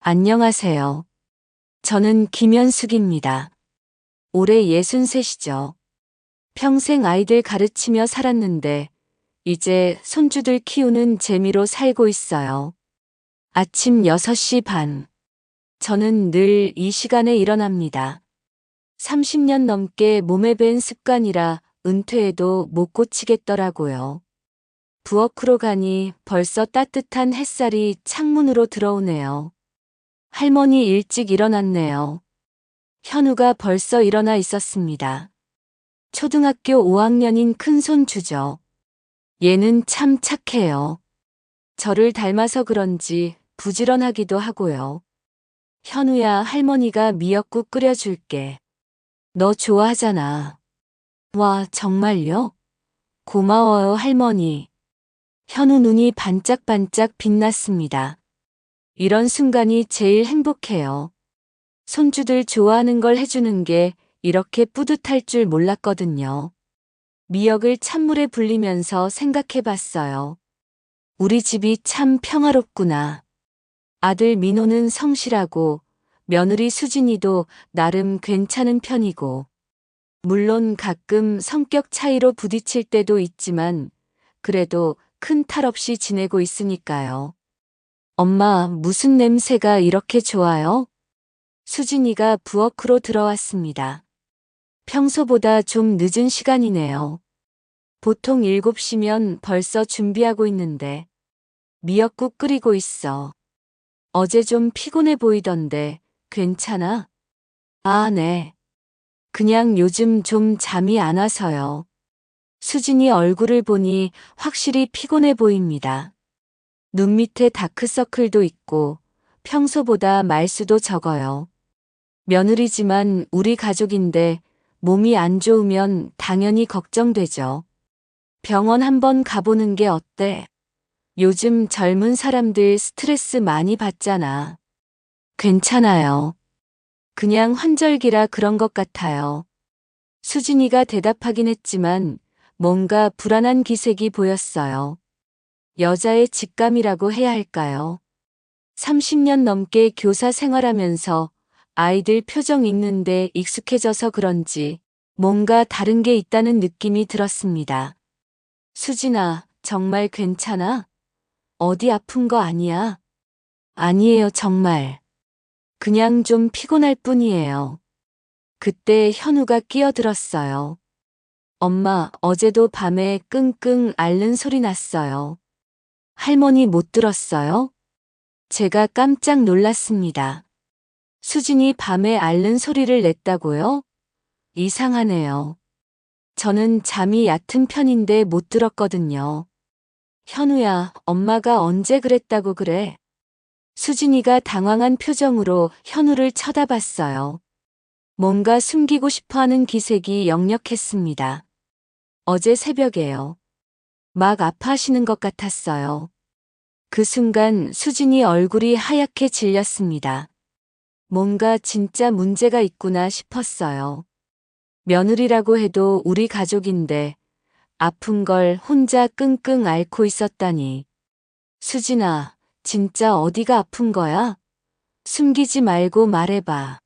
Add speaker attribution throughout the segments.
Speaker 1: 안녕하세요. 저는 김현숙입니다. 올해 63이죠. 평생 아이들 가르치며 살았는데 이제 손주들 키우는 재미로 살고 있어요. 아침 6시 반. 저는 늘 이 시간에 일어납니다. 30년 넘게 몸에 밴 습관이라 은퇴해도 못 고치겠더라고요. 부엌으로 가니 벌써 따뜻한 햇살이 창문으로 들어오네요. 할머니 일찍 일어났네요. 현우가 벌써 일어나 있었습니다. 초등학교 5학년인 큰손주죠. 얘는 참 착해요. 저를 닮아서 그런지 부지런하기도 하고요. 현우야, 할머니가 미역국 끓여줄게. 너 좋아하잖아. 와, 정말요? 고마워요, 할머니. 현우 눈이 반짝반짝 빛났습니다. 이런 순간이 제일 행복해요. 손주들 좋아하는 걸 해주는 게 이렇게 뿌듯할 줄 몰랐거든요. 미역을 찬물에 불리면서 생각해 봤어요. 우리 집이 참 평화롭구나. 아들 민호는 성실하고 며느리 수진이도 나름 괜찮은 편이고, 물론 가끔 성격 차이로 부딪힐 때도 있지만 그래도 큰 탈 없이 지내고 있으니까요. 엄마, 무슨 냄새가 이렇게 좋아요? 수진이가 부엌으로 들어왔습니다. 평소보다 좀 늦은 시간이네요. 보통 7시면 벌써 준비하고 있는데 미역국 끓이고 있어. 어제 좀 피곤해 보이던데 괜찮아? 아, 네. 그냥 요즘 좀 잠이 안 와서요. 수진이 얼굴을 보니 확실히 피곤해 보입니다. 눈 밑에 다크서클도 있고 평소보다 말수도 적어요. 며느리지만 우리 가족인데 몸이 안 좋으면 당연히 걱정되죠. 병원 한번 가보는 게 어때? 요즘 젊은 사람들 스트레스 많이 받잖아. 괜찮아요. 그냥 환절기라 그런 것 같아요. 수진이가 대답하긴 했지만 뭔가 불안한 기색이 보였어요. 여자의 직감이라고 해야 할까요? 30년 넘게 교사 생활하면서 아이들 표정 읽는데 익숙해져서 그런지 뭔가 다른 게 있다는 느낌이 들었습니다. 수진아, 정말 괜찮아? 어디 아픈 거 아니야? 아니에요, 정말. 그냥 좀 피곤할 뿐이에요. 그때 현우가 끼어들었어요. 엄마, 어제도 밤에 끙끙 앓는 소리 났어요. 할머니 못 들었어요? 제가 깜짝 놀랐습니다. 수진이 밤에 앓는 소리를 냈다고요? 이상하네요. 저는 잠이 얕은 편인데 못 들었거든요. 현우야, 엄마가 언제 그랬다고 그래? 수진이가 당황한 표정으로 현우를 쳐다봤어요. 뭔가 숨기고 싶어 하는 기색이 역력했습니다. 어제 새벽에요. 막 아파하시는 것 같았어요. 그 순간 수진이 얼굴이 하얗게 질렸습니다. 뭔가 진짜 문제가 있구나 싶었어요. 며느리라고 해도 우리 가족인데 아픈 걸 혼자 끙끙 앓고 있었다니. 수진아, 진짜 어디가 아픈 거야? 숨기지 말고 말해봐.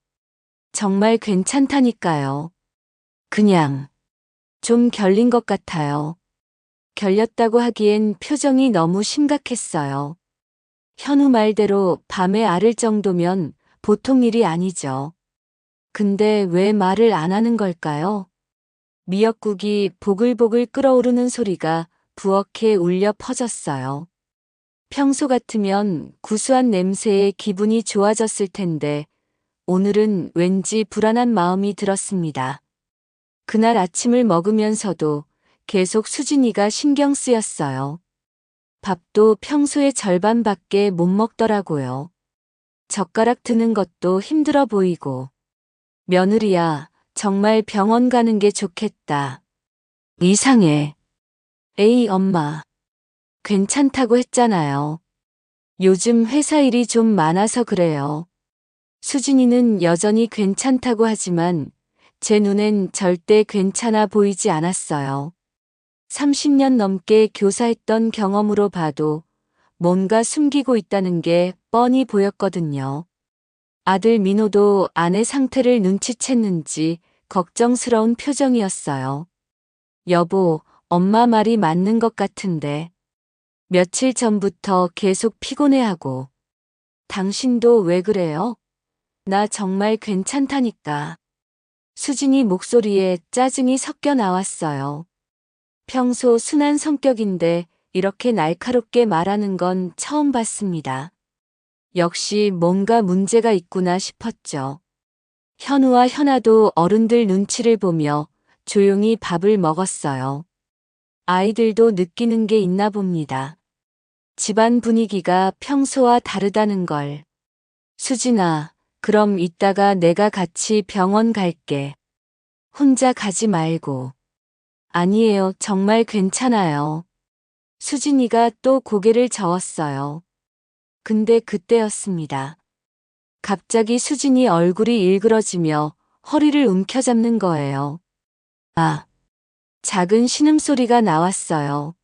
Speaker 1: 정말 괜찮다니까요. 그냥 좀 결린 것 같아요. 결렸다고 하기엔 표정이 너무 심각했어요. 현우 말대로 밤에 앓을 정도면 보통 일이 아니죠. 근데 왜 말을 안 하는 걸까요? 미역국이 보글보글 끓어오르는 소리가 부엌에 울려 퍼졌어요. 평소 같으면 구수한 냄새에 기분이 좋아졌을 텐데 오늘은 왠지 불안한 마음이 들었습니다. 그날 아침을 먹으면서도 계속 수진이가 신경 쓰였어요. 밥도 평소의 절반밖에 못 먹더라고요. 젓가락 드는 것도 힘들어 보이고. 며느리야, 정말 병원 가는 게 좋겠다. 이상해. 에이, 엄마. 괜찮다고 했잖아요. 요즘 회사 일이 좀 많아서 그래요. 수진이는 여전히 괜찮다고 하지만 제 눈엔 절대 괜찮아 보이지 않았어요. 30년 넘게 교사했던 경험으로 봐도 뭔가 숨기고 있다는 게 뻔히 보였거든요. 아들 민호도 아내 상태를 눈치챘는지 걱정스러운 표정이었어요. 여보, 엄마 말이 맞는 것 같은데. 며칠 전부터 계속 피곤해하고. 당신도 왜 그래요? 나 정말 괜찮다니까. 수진이 목소리에 짜증이 섞여 나왔어요. 평소 순한 성격인데 이렇게 날카롭게 말하는 건 처음 봤습니다. 역시 뭔가 문제가 있구나 싶었죠. 현우와 현아도 어른들 눈치를 보며 조용히 밥을 먹었어요. 아이들도 느끼는 게 있나 봅니다. 집안 분위기가 평소와 다르다는 걸. 수진아, 그럼 이따가 내가 같이 병원 갈게. 혼자 가지 말고. 아니에요, 정말 괜찮아요. 수진이가 또 고개를 저었어요. 근데 그때였습니다. 갑자기 수진이 얼굴이 일그러지며 허리를 움켜잡는 거예요. 아, 작은 신음소리가 나왔어요.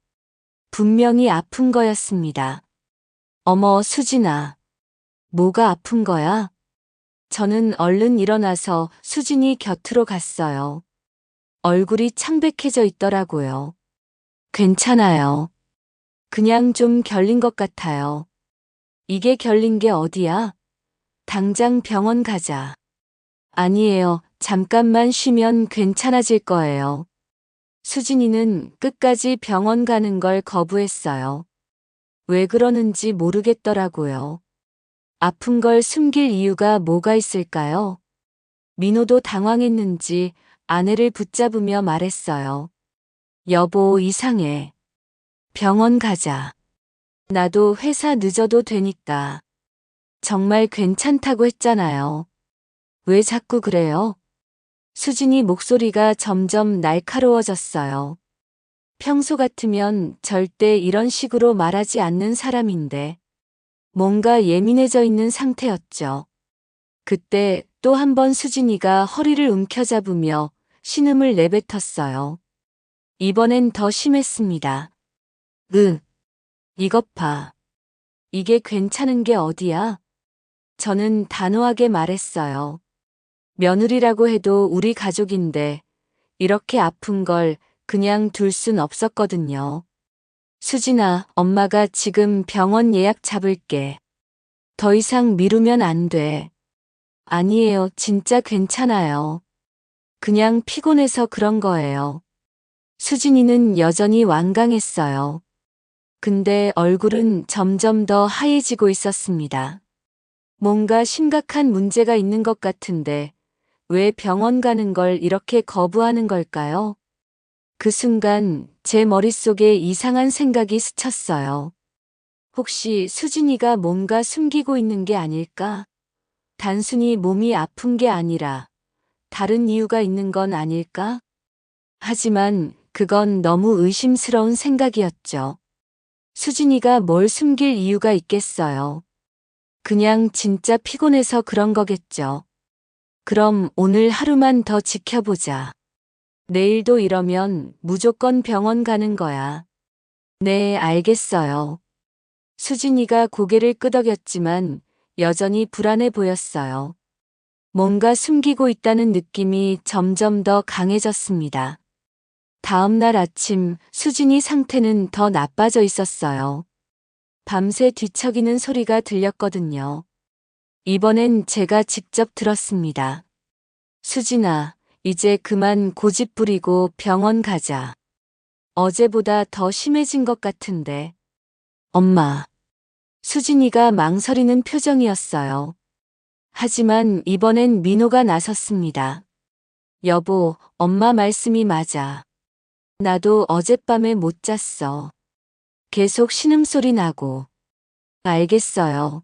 Speaker 1: 분명히 아픈 거였습니다. 어머, 수진아. 뭐가 아픈 거야? 저는 얼른 일어나서 수진이 곁으로 갔어요. 얼굴이 창백해져 있더라고요. 괜찮아요. 그냥 좀 결린 것 같아요. 이게 결린 게 어디야? 당장 병원 가자. 아니에요. 잠깐만 쉬면 괜찮아질 거예요. 수진이는 끝까지 병원 가는 걸 거부했어요. 왜 그러는지 모르겠더라고요. 아픈 걸 숨길 이유가 뭐가 있을까요? 민호도 당황했는지 아내를 붙잡으며 말했어요. 여보, 이상해. 병원 가자. 나도 회사 늦어도 되니까. 정말 괜찮다고 했잖아요. 왜 자꾸 그래요? 수진이 목소리가 점점 날카로워졌어요. 평소 같으면 절대 이런 식으로 말하지 않는 사람인데 뭔가 예민해져 있는 상태였죠. 그때 또 한 번 수진이가 허리를 움켜잡으며 신음을 내뱉었어요. 이번엔 더 심했습니다. 이것 봐. 이게 괜찮은 게 어디야? 저는 단호하게 말했어요. 며느리라고 해도 우리 가족인데 이렇게 아픈 걸 그냥 둘 순 없었거든요. 수진아, 엄마가 지금 병원 예약 잡을게. 더 이상 미루면 안 돼. 아니에요, 진짜 괜찮아요. 그냥 피곤해서 그런 거예요. 수진이는 여전히 완강했어요. 근데 얼굴은 점점 더 하얘지고 있었습니다. 뭔가 심각한 문제가 있는 것 같은데 왜 병원 가는 걸 이렇게 거부하는 걸까요? 그 순간 제 머릿속에 이상한 생각이 스쳤어요. 혹시 수진이가 뭔가 숨기고 있는 게 아닐까? 단순히 몸이 아픈 게 아니라 다른 이유가 있는 건 아닐까? 하지만 그건 너무 의심스러운 생각이었죠. 수진이가 뭘 숨길 이유가 있겠어요. 그냥 진짜 피곤해서 그런 거겠죠. 그럼 오늘 하루만 더 지켜보자. 내일도 이러면 무조건 병원 가는 거야. 네, 알겠어요. 수진이가 고개를 끄덕였지만 여전히 불안해 보였어요. 뭔가 숨기고 있다는 느낌이 점점 더 강해졌습니다. 다음 날 아침 수진이 상태는 더 나빠져 있었어요. 밤새 뒤척이는 소리가 들렸거든요. 이번엔 제가 직접 들었습니다. 수진아, 이제 그만 고집 부리고 병원 가자. 어제보다 더 심해진 것 같은데. 엄마. 수진이가 망설이는 표정이었어요. 하지만 이번엔 민호가 나섰습니다. 여보, 엄마 말씀이 맞아. 나도 어젯밤에 못 잤어. 계속 신음소리 나고. 알겠어요.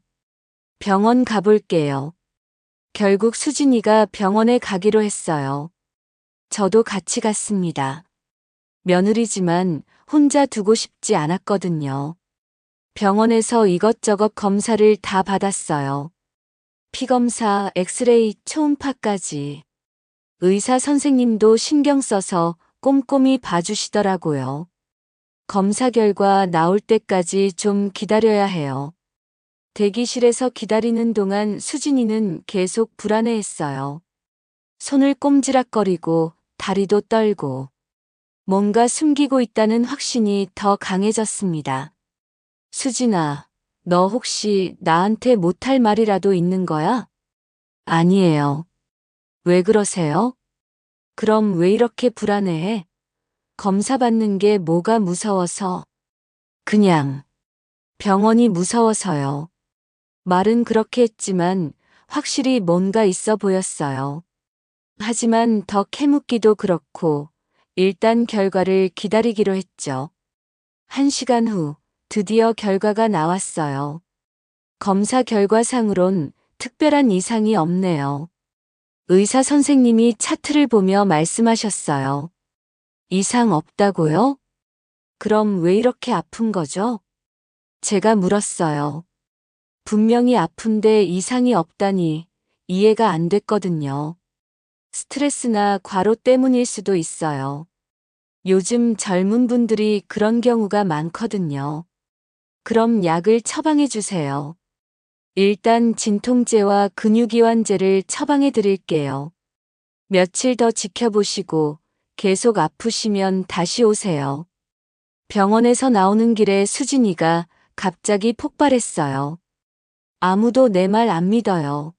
Speaker 1: 병원 가볼게요. 결국 수진이가 병원에 가기로 했어요. 저도 같이 갔습니다. 며느리지만 혼자 두고 싶지 않았거든요. 병원에서 이것저것 검사를 다 받았어요. 피검사, 엑스레이, 초음파까지. 의사 선생님도 신경 써서 꼼꼼히 봐주시더라고요. 검사 결과 나올 때까지 좀 기다려야 해요. 대기실에서 기다리는 동안 수진이는 계속 불안해했어요. 손을 꼼지락거리고 다리도 떨고 뭔가 숨기고 있다는 확신이 더 강해졌습니다. 수진아, 너 혹시 나한테 못할 말이라도 있는 거야? 아니에요. 왜 그러세요? 그럼 왜 이렇게 불안해해? 검사 받는 게 뭐가 무서워서? 그냥 병원이 무서워서요. 말은 그렇게 했지만 확실히 뭔가 있어 보였어요. 하지만 더 캐묻기도 그렇고 일단 결과를 기다리기로 했죠. 1시간 후 드디어 결과가 나왔어요. 검사 결과상으론 특별한 이상이 없네요. 의사 선생님이 차트를 보며 말씀하셨어요. 이상 없다고요? 그럼 왜 이렇게 아픈 거죠? 제가 물었어요. 분명히 아픈데 이상이 없다니 이해가 안 됐거든요. 스트레스나 과로 때문일 수도 있어요. 요즘 젊은 분들이 그런 경우가 많거든요. 그럼 약을 처방해 주세요. 일단 진통제와 근육이완제를 처방해 드릴게요. 며칠 더 지켜보시고 계속 아프시면 다시 오세요. 병원에서 나오는 길에 수진이가 갑자기 폭발했어요. 아무도 내 말 안 믿어요.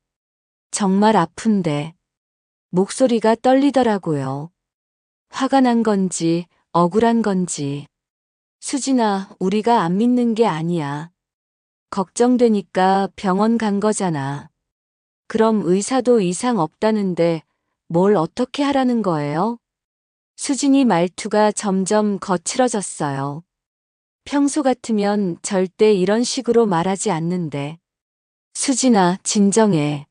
Speaker 1: 정말 아픈데. 목소리가 떨리더라고요. 화가 난 건지 억울한 건지. 수진아, 우리가 안 믿는 게 아니야. 걱정되니까 병원 간 거잖아. 그럼 의사도 이상 없다는데 뭘 어떻게 하라는 거예요? 수진이 말투가 점점 거칠어졌어요. 평소 같으면 절대 이런 식으로 말하지 않는데. 수진아, 진정해.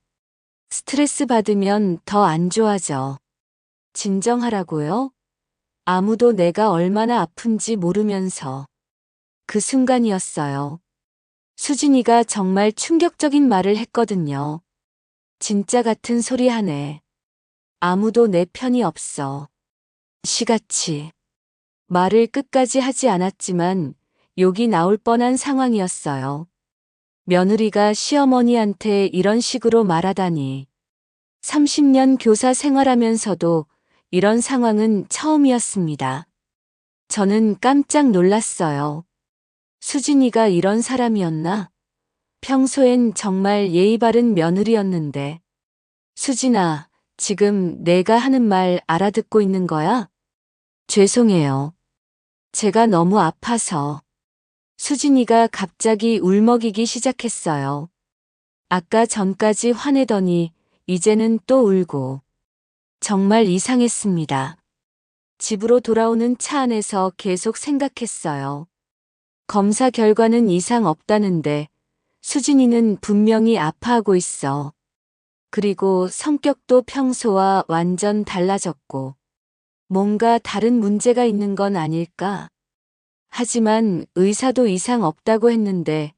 Speaker 1: 스트레스 받으면 더 안 좋아져. 진정하라고요? 아무도 내가 얼마나 아픈지 모르면서. 그 순간이었어요. 수진이가 정말 충격적인 말을 했거든요. 진짜 같은 소리 하네. 아무도 내 편이 없어. 시같이. 말을 끝까지 하지 않았지만 욕이 나올 뻔한 상황이었어요. 며느리가 시어머니한테 이런 식으로 말하다니. 30년 교사 생활하면서도 이런 상황은 처음이었습니다. 저는 깜짝 놀랐어요. 수진이가 이런 사람이었나? 평소엔 정말 예의 바른 며느리였는데. 수진아, 지금 내가 하는 말 알아듣고 있는 거야? 죄송해요. 제가 너무 아파서. 수진이가 갑자기 울먹이기 시작했어요. 아까 전까지 화내더니 이제는 또 울고. 정말 이상했습니다. 집으로 돌아오는 차 안에서 계속 생각했어요. 검사 결과는 이상 없다는데 수진이는 분명히 아파하고 있어. 그리고 성격도 평소와 완전 달라졌고 뭔가 다른 문제가 있는 건 아닐까? 하지만 의사도 이상 없다고 했는데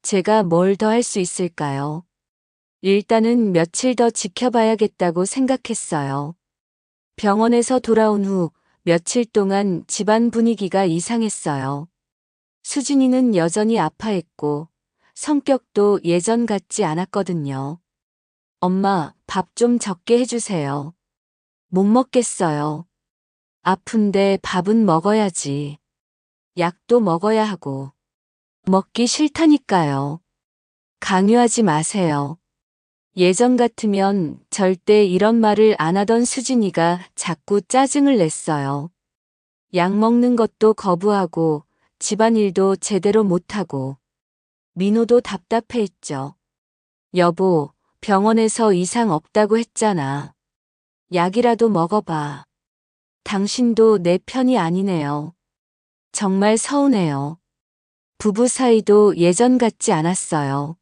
Speaker 1: 제가 뭘 더 할 수 있을까요? 일단은 며칠 더 지켜봐야겠다고 생각했어요. 병원에서 돌아온 후 며칠 동안 집안 분위기가 이상했어요. 수진이는 여전히 아파했고 성격도 예전 같지 않았거든요. 엄마, 밥 좀 적게 해주세요. 못 먹겠어요. 아픈데 밥은 먹어야지. 약도 먹어야 하고. 먹기 싫다니까요. 강요하지 마세요. 예전 같으면 절대 이런 말을 안 하던 수진이가 자꾸 짜증을 냈어요. 약 먹는 것도 거부하고 집안일도 제대로 못하고. 민호도 답답해했죠. 여보, 병원에서 이상 없다고 했잖아. 약이라도 먹어봐. 당신도 내 편이 아니네요. 정말 서운해요. 부부 사이도 예전 같지 않았어요.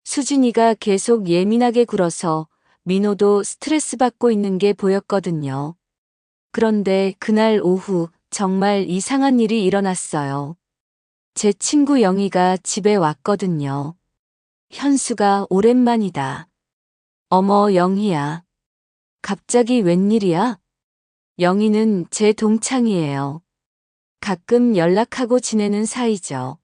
Speaker 1: 수진이가 계속 예민하게 굴어서 민호도 스트레스 받고 있는 게 보였거든요. 그런데 그날 오후 정말 이상한 일이 일어났어요. 제 친구 영희가 집에 왔거든요. 현수가 오랜만이다. 어머, 영희야. 갑자기 웬일이야? 영희는 제 동창이에요. 가끔 연락하고 지내는 사이죠.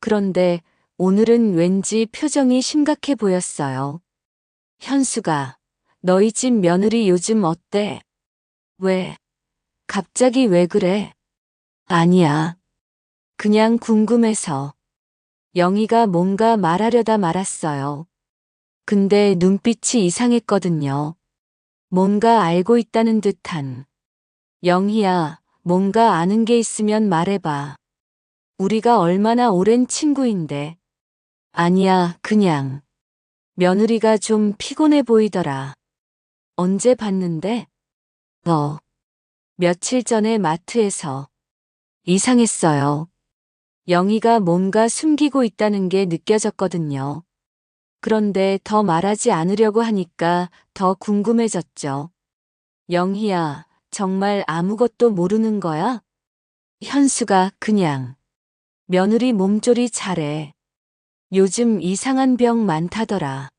Speaker 1: 그런데 오늘은 왠지 표정이 심각해 보였어요. 현수가, 너희 집 며느리 요즘 어때? 왜? 갑자기 왜 그래? 아니야. 그냥 궁금해서. 영희가 뭔가 말하려다 말았어요. 근데 눈빛이 이상했거든요. 뭔가 알고 있다는 듯한. 영희야, 뭔가 아는 게 있으면 말해봐. 우리가 얼마나 오랜 친구인데. 아니야, 그냥. 며느리가 좀 피곤해 보이더라. 언제 봤는데? 며칠 전에 마트에서. 이상했어요. 영희가 뭔가 숨기고 있다는 게 느껴졌거든요. 그런데 더 말하지 않으려고 하니까 더 궁금해졌죠. 영희야, 정말 아무것도 모르는 거야? 현수가 그냥. 며느리 몸조리 잘해. 요즘 이상한 병 많다더라.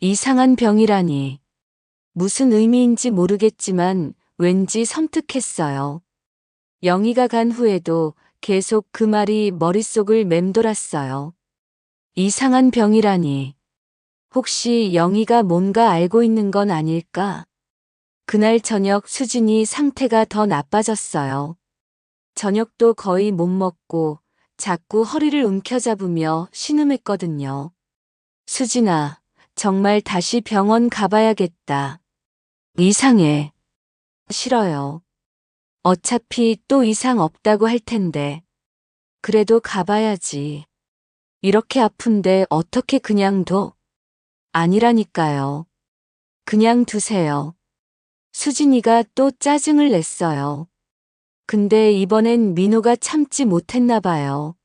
Speaker 1: 이상한 병이라니. 무슨 의미인지 모르겠지만 왠지 섬뜩했어요. 영희가 간 후에도 계속 그 말이 머릿속을 맴돌았어요. 이상한 병이라니. 혹시 영희가 뭔가 알고 있는 건 아닐까? 그날 저녁 수진이 상태가 더 나빠졌어요. 저녁도 거의 못 먹고 자꾸 허리를 움켜잡으며 신음했거든요. 수진아, 정말 다시 병원 가봐야겠다. 이상해. 싫어요. 어차피 또 이상 없다고 할 텐데. 그래도 가봐야지. 이렇게 아픈데 어떻게 그냥 둬? 아니라니까요. 그냥 두세요. 수진이가 또 짜증을 냈어요. 근데 이번엔 민호가 참지 못했나 봐요.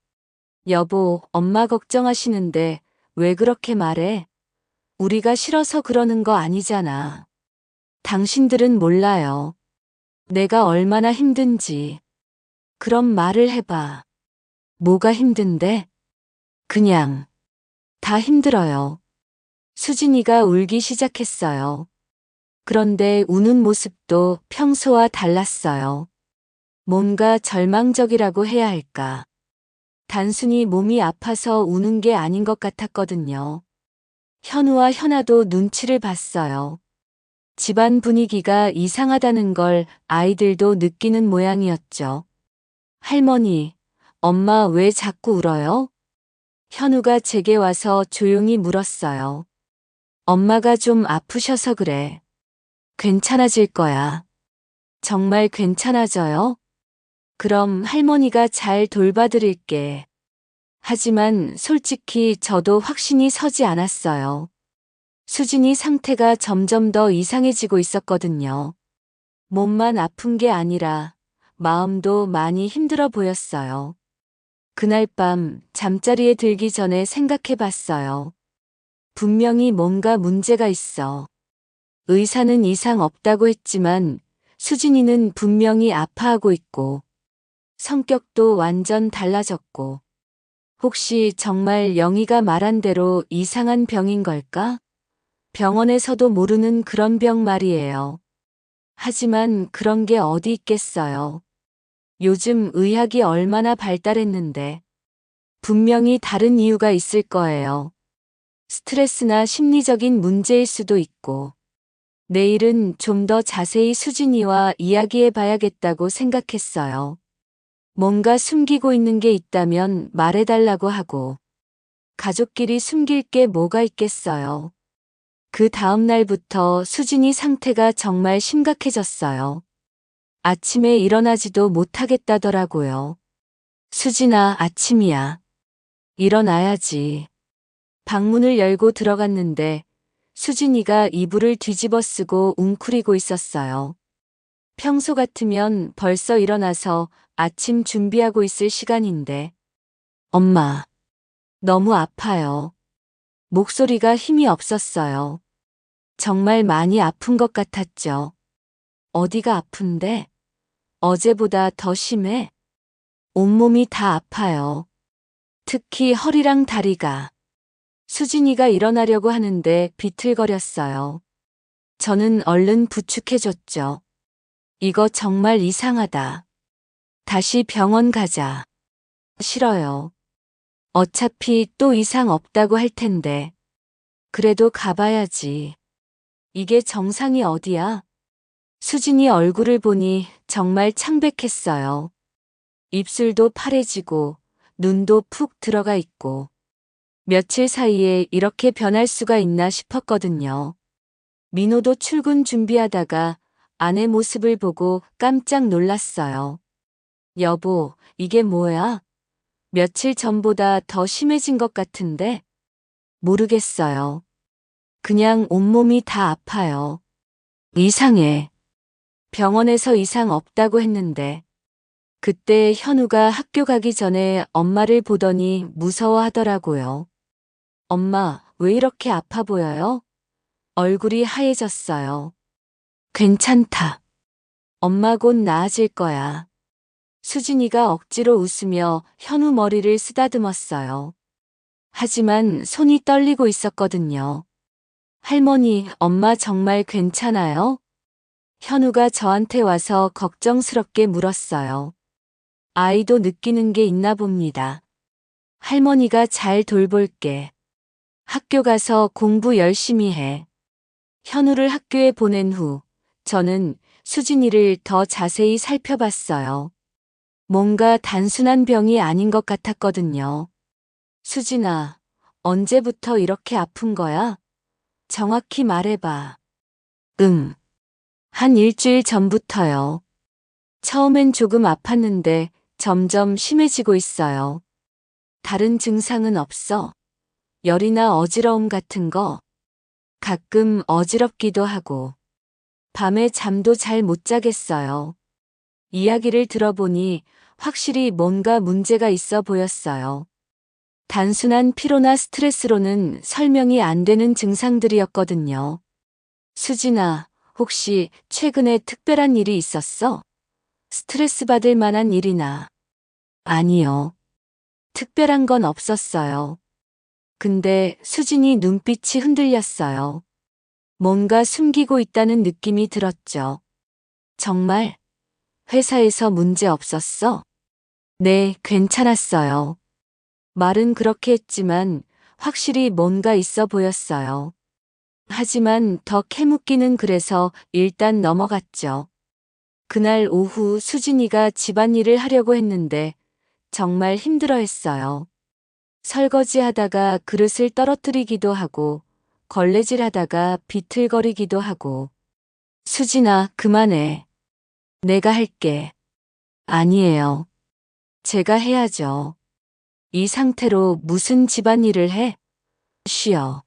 Speaker 1: 여보, 엄마 걱정하시는데 왜 그렇게 말해? 우리가 싫어서 그러는 거 아니잖아. 당신들은 몰라요. 내가 얼마나 힘든지. 그럼 말을 해봐. 뭐가 힘든데? 그냥. 다 힘들어요. 수진이가 울기 시작했어요. 그런데 우는 모습도 평소와 달랐어요. 뭔가 절망적이라고 해야 할까. 단순히 몸이 아파서 우는 게 아닌 것 같았거든요. 현우와 현아도 눈치를 봤어요. 집안 분위기가 이상하다는 걸 아이들도 느끼는 모양이었죠. 할머니, 엄마 왜 자꾸 울어요? 현우가 제게 와서 조용히 물었어요. 엄마가 좀 아프셔서 그래. 괜찮아질 거야. 정말 괜찮아져요? 그럼 할머니가 잘 돌봐드릴게. 하지만 솔직히 저도 확신이 서지 않았어요. 수진이 상태가 점점 더 이상해지고 있었거든요. 몸만 아픈 게 아니라 마음도 많이 힘들어 보였어요. 그날 밤 잠자리에 들기 전에 생각해 봤어요. 분명히 뭔가 문제가 있어. 의사는 이상 없다고 했지만 수진이는 분명히 아파하고 있고 성격도 완전 달라졌고 혹시 정말 영희가 말한 대로 이상한 병인 걸까? 병원에서도 모르는 그런 병 말이에요. 하지만 그런 게 어디 있겠어요. 요즘 의학이 얼마나 발달했는데 분명히 다른 이유가 있을 거예요. 스트레스나 심리적인 문제일 수도 있고 내일은 좀 더 자세히 수진이와 이야기해 봐야겠다고 생각했어요. 뭔가 숨기고 있는 게 있다면 말해달라고 하고 가족끼리 숨길 게 뭐가 있겠어요. 그 다음 날부터 수진이 상태가 정말 심각해졌어요. 아침에 일어나지도 못하겠다더라고요. 수진아, 아침이야. 일어나야지. 방문을 열고 들어갔는데 수진이가 이불을 뒤집어 쓰고 웅크리고 있었어요. 평소 같으면 벌써 일어나서 아침 준비하고 있을 시간인데. 엄마, 너무 아파요. 목소리가 힘이 없었어요. 정말 많이 아픈 것 같았죠. 어디가 아픈데? 어제보다 더 심해? 온몸이 다 아파요. 특히 허리랑 다리가. 수진이가 일어나려고 하는데 비틀거렸어요. 저는 얼른 부축해줬죠. 이거 정말 이상하다. 다시 병원 가자. 싫어요. 어차피 또 이상 없다고 할 텐데. 그래도 가봐야지. 이게 정상이 어디야? 수진이 얼굴을 보니 정말 창백했어요. 입술도 파래지고 눈도 푹 들어가 있고 며칠 사이에 이렇게 변할 수가 있나 싶었거든요. 민호도 출근 준비하다가 아내 모습을 보고 깜짝 놀랐어요. 여보, 이게 뭐야? 며칠 전보다 더 심해진 것 같은데? 모르겠어요. 그냥 온몸이 다 아파요. 이상해. 병원에서 이상 없다고 했는데. 그때 현우가 학교 가기 전에 엄마를 보더니 무서워하더라고요. 엄마, 왜 이렇게 아파 보여요? 얼굴이 하얘졌어요. 괜찮다. 엄마 곧 나아질 거야. 수진이가 억지로 웃으며 현우 머리를 쓰다듬었어요. 하지만 손이 떨리고 있었거든요. 할머니, 엄마 정말 괜찮아요? 현우가 저한테 와서 걱정스럽게 물었어요. 아이도 느끼는 게 있나 봅니다. 할머니가 잘 돌볼게. 학교 가서 공부 열심히 해. 현우를 학교에 보낸 후 저는 수진이를 더 자세히 살펴봤어요. 뭔가 단순한 병이 아닌 것 같았거든요. 수진아, 언제부터 이렇게 아픈 거야? 정확히 말해봐. 한 일주일 전부터요. 처음엔 조금 아팠는데 점점 심해지고 있어요. 다른 증상은 없어. 열이나 어지러움 같은 거. 가끔 어지럽기도 하고. 밤에 잠도 잘 못 자겠어요. 이야기를 들어보니 확실히 뭔가 문제가 있어 보였어요. 단순한 피로나 스트레스로는 설명이 안 되는 증상들이었거든요. 수진아, 혹시 최근에 특별한 일이 있었어? 스트레스 받을 만한 일이나. 아니요. 특별한 건 없었어요. 근데 수진이 눈빛이 흔들렸어요. 뭔가 숨기고 있다는 느낌이 들었죠. 정말? 회사에서 문제 없었어? 네, 괜찮았어요. 말은 그렇게 했지만 확실히 뭔가 있어 보였어요. 하지만 더 캐묻기는 그래서 일단 넘어갔죠. 그날 오후 수진이가 집안일을 하려고 했는데 정말 힘들어했어요. 설거지하다가 그릇을 떨어뜨리기도 하고 걸레질하다가 비틀거리기도 하고. 수진아, 그만해. 내가 할게. 아니에요. 제가 해야죠. 이 상태로 무슨 집안일을 해? 쉬어.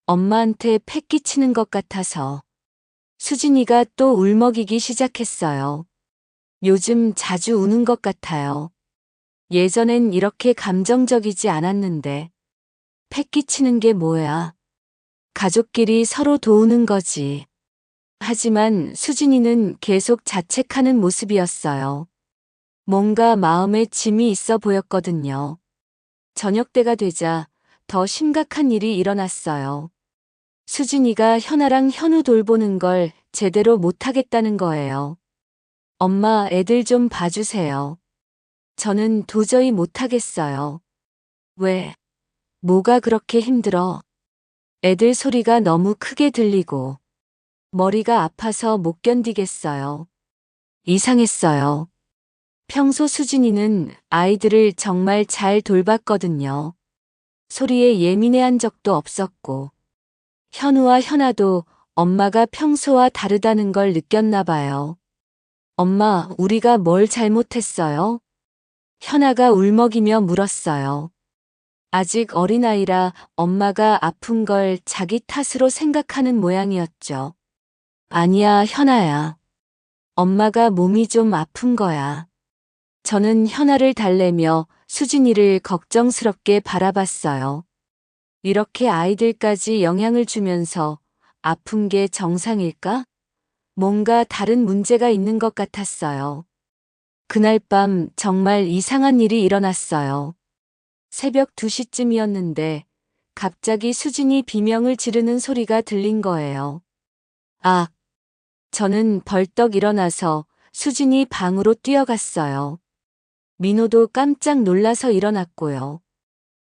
Speaker 1: 엄마한테 패 끼치는 것 같아서. 수진이가 또 울먹이기 시작했어요. 요즘 자주 우는 것 같아요. 예전엔 이렇게 감정적이지 않았는데. 패 끼치는 게 뭐야? 가족끼리 서로 도우는 거지. 하지만 수진이는 계속 자책하는 모습이었어요. 뭔가 마음에 짐이 있어 보였거든요. 저녁 때가 되자 더 심각한 일이 일어났어요. 수진이가 현아랑 현우 돌보는 걸 제대로 못하겠다는 거예요. 엄마, 애들 좀 봐주세요. 저는 도저히 못하겠어요. 왜? 뭐가 그렇게 힘들어? 애들 소리가 너무 크게 들리고 머리가 아파서 못 견디겠어요. 이상했어요. 평소 수진이는 아이들을 정말 잘 돌봤거든요. 소리에 예민해한 적도 없었고 현우와 현아도 엄마가 평소와 다르다는 걸 느꼈나 봐요. 엄마, 우리가 뭘 잘못했어요? 현아가 울먹이며 물었어요. 아직 어린아이라 엄마가 아픈 걸 자기 탓으로 생각하는 모양이었죠. 아니야, 현아야. 엄마가 몸이 좀 아픈 거야. 저는 현아를 달래며 수진이를 걱정스럽게 바라봤어요. 이렇게 아이들까지 영향을 주면서 아픈 게 정상일까? 뭔가 다른 문제가 있는 것 같았어요. 그날 밤 정말 이상한 일이 일어났어요. 새벽 2시쯤이었는데 갑자기 수진이 비명을 지르는 소리가 들린 거예요. 아! 저는 벌떡 일어나서 수진이 방으로 뛰어갔어요. 민호도 깜짝 놀라서 일어났고요.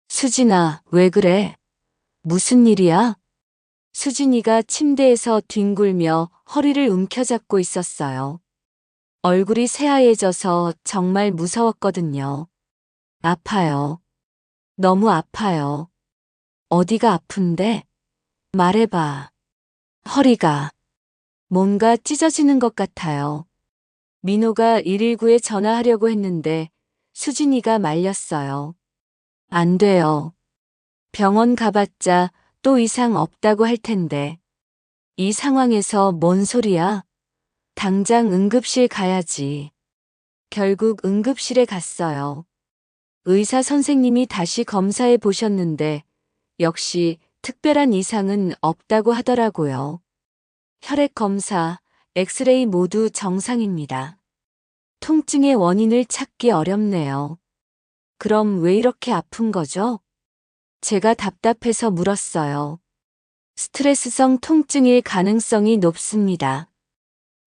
Speaker 1: 수진아, 왜 그래? 무슨 일이야? 수진이가 침대에서 뒹굴며 허리를 움켜잡고 있었어요. 얼굴이 새하얘져서 정말 무서웠거든요. 아파요. 너무 아파요. 어디가 아픈데? 말해봐. 허리가. 뭔가 찢어지는 것 같아요. 민호가 119에 전화하려고 했는데 수진이가 말렸어요. 안 돼요. 병원 가봤자 또 이상 없다고 할 텐데. 이 상황에서 뭔 소리야? 당장 응급실 가야지. 결국 응급실에 갔어요. 의사 선생님이 다시 검사해 보셨는데 역시 특별한 이상은 없다고 하더라고요. 혈액 검사, 엑스레이 모두 정상입니다. 통증의 원인을 찾기 어렵네요. 그럼 왜 이렇게 아픈 거죠? 제가 답답해서 물었어요. 스트레스성 통증일 가능성이 높습니다.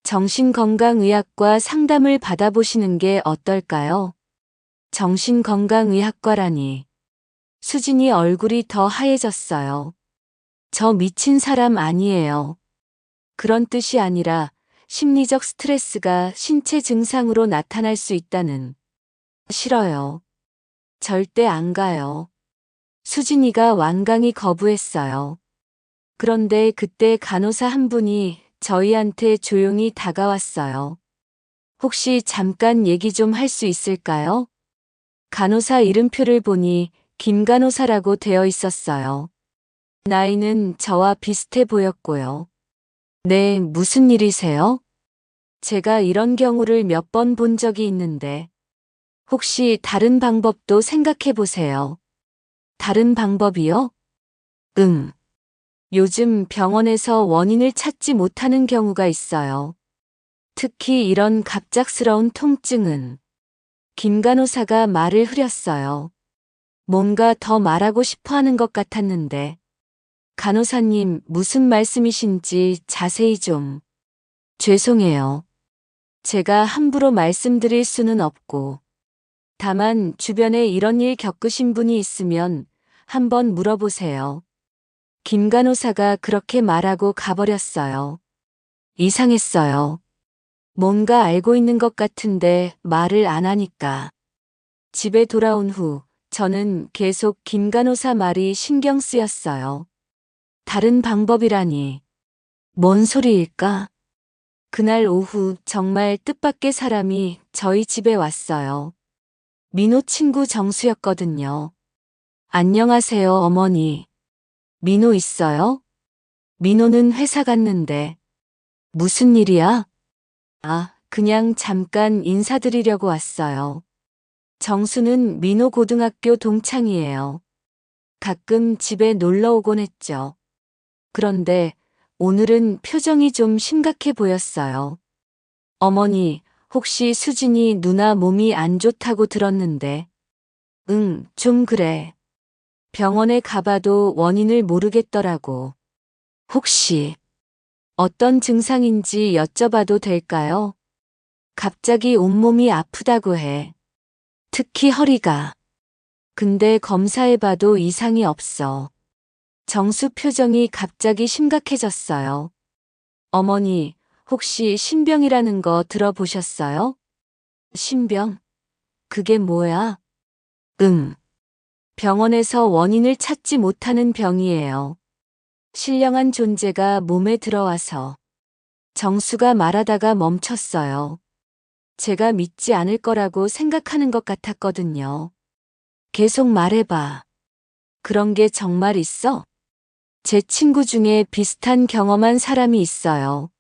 Speaker 1: 정신건강의학과 상담을 받아보시는 게 어떨까요? 정신건강의학과라니. 수진이 얼굴이 더 하얘졌어요. 저 미친 사람 아니에요. 그런 뜻이 아니라 심리적 스트레스가 신체 증상으로 나타날 수 있다는. 싫어요. 절대 안 가요. 수진이가 완강히 거부했어요. 그런데 그때 간호사 한 분이 저희한테 조용히 다가왔어요. 혹시 잠깐 얘기 좀 할 수 있을까요? 간호사 이름표를 보니 김 간호사라고 되어 있었어요. 나이는 저와 비슷해 보였고요. 네, 무슨 일이세요? 제가 이런 경우를 몇 번 본 적이 있는데 혹시 다른 방법도 생각해 보세요. 다른 방법이요? 응. 요즘 병원에서 원인을 찾지 못하는 경우가 있어요. 특히 이런 갑작스러운 통증은. 김 간호사가 말을 흐렸어요. 뭔가 더 말하고 싶어 하는 것 같았는데. 간호사님, 무슨 말씀이신지 자세히 좀. 죄송해요. 제가 함부로 말씀드릴 수는 없고. 다만 주변에 이런 일 겪으신 분이 있으면 한번 물어보세요. 김 간호사가 그렇게 말하고 가버렸어요. 이상했어요. 뭔가 알고 있는 것 같은데 말을 안 하니까. 집에 돌아온 후 저는 계속 김 간호사 말이 신경 쓰였어요. 다른 방법이라니. 뭔 소리일까? 그날 오후 정말 뜻밖의 사람이 저희 집에 왔어요. 민호 친구 정수였거든요. 안녕하세요, 어머니. 민호 있어요? 민호는 회사 갔는데. 무슨 일이야? 아, 그냥 잠깐 인사드리려고 왔어요. 정수는 민호 고등학교 동창이에요. 가끔 집에 놀러 오곤 했죠. 그런데 오늘은 표정이 좀 심각해 보였어요. 어머니, 혹시 수진이 누나 몸이 안 좋다고 들었는데. 응, 좀 그래. 병원에 가봐도 원인을 모르겠더라고. 혹시 어떤 증상인지 여쭤봐도 될까요? 갑자기 온몸이 아프다고 해. 특히 허리가. 근데 검사해봐도 이상이 없어. 정수 표정이 갑자기 심각해졌어요. 어머니, 혹시 신병이라는 거 들어보셨어요? 신병? 그게 뭐야? 응. 병원에서 원인을 찾지 못하는 병이에요. 신령한 존재가 몸에 들어와서. 정수가 말하다가 멈췄어요. 제가 믿지 않을 거라고 생각하는 것 같았거든요. 계속 말해봐. 그런 게 정말 있어? 제 친구 중에 비슷한 경험한 사람이 있어요.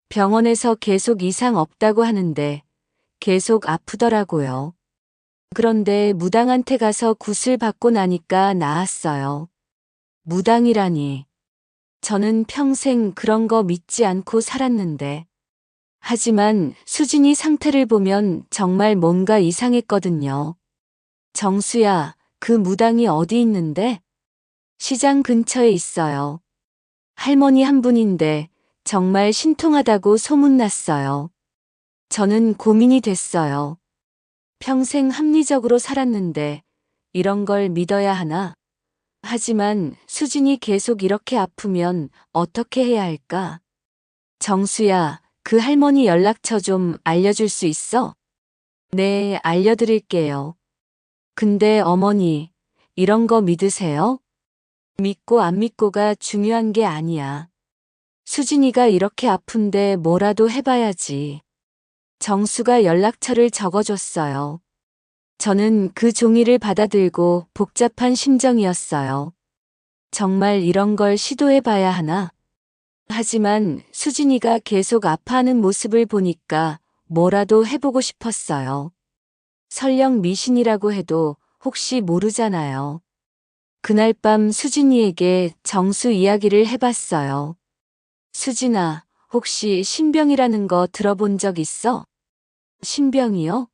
Speaker 1: 병원에서 계속 이상 없다고 하는데 계속 아프더라고요. 그런데 무당한테 가서 굿을 받고 나니까 나았어요. 무당이라니. 저는 평생 그런 거 믿지 않고 살았는데. 하지만 수진이 상태를 보면 정말 뭔가 이상했거든요. 정수야, 그 무당이 어디 있는데? 시장 근처에 있어요. 할머니 한 분인데 정말 신통하다고 소문났어요. 저는 고민이 됐어요. 평생 합리적으로 살았는데 이런 걸 믿어야 하나? 하지만 수진이 계속 이렇게 아프면 어떻게 해야 할까? 정수야, 그 할머니 연락처 좀 알려줄 수 있어? 네, 알려드릴게요. 근데 어머니, 이런 거 믿으세요? 믿고 안 믿고가 중요한 게 아니야. 수진이가 이렇게 아픈데 뭐라도 해봐야지. 정수가 연락처를 적어줬어요. 저는 그 종이를 받아들고 복잡한 심정이었어요. 정말 이런 걸 시도해봐야 하나? 하지만 수진이가 계속 아파하는 모습을 보니까 뭐라도 해보고 싶었어요. 설령 미신이라고 해도 혹시 모르잖아요. 그날 밤 수진이에게 정수 이야기를 해봤어요. 수진아, 혹시 신병이라는 거 들어본 적 있어? 신병이요?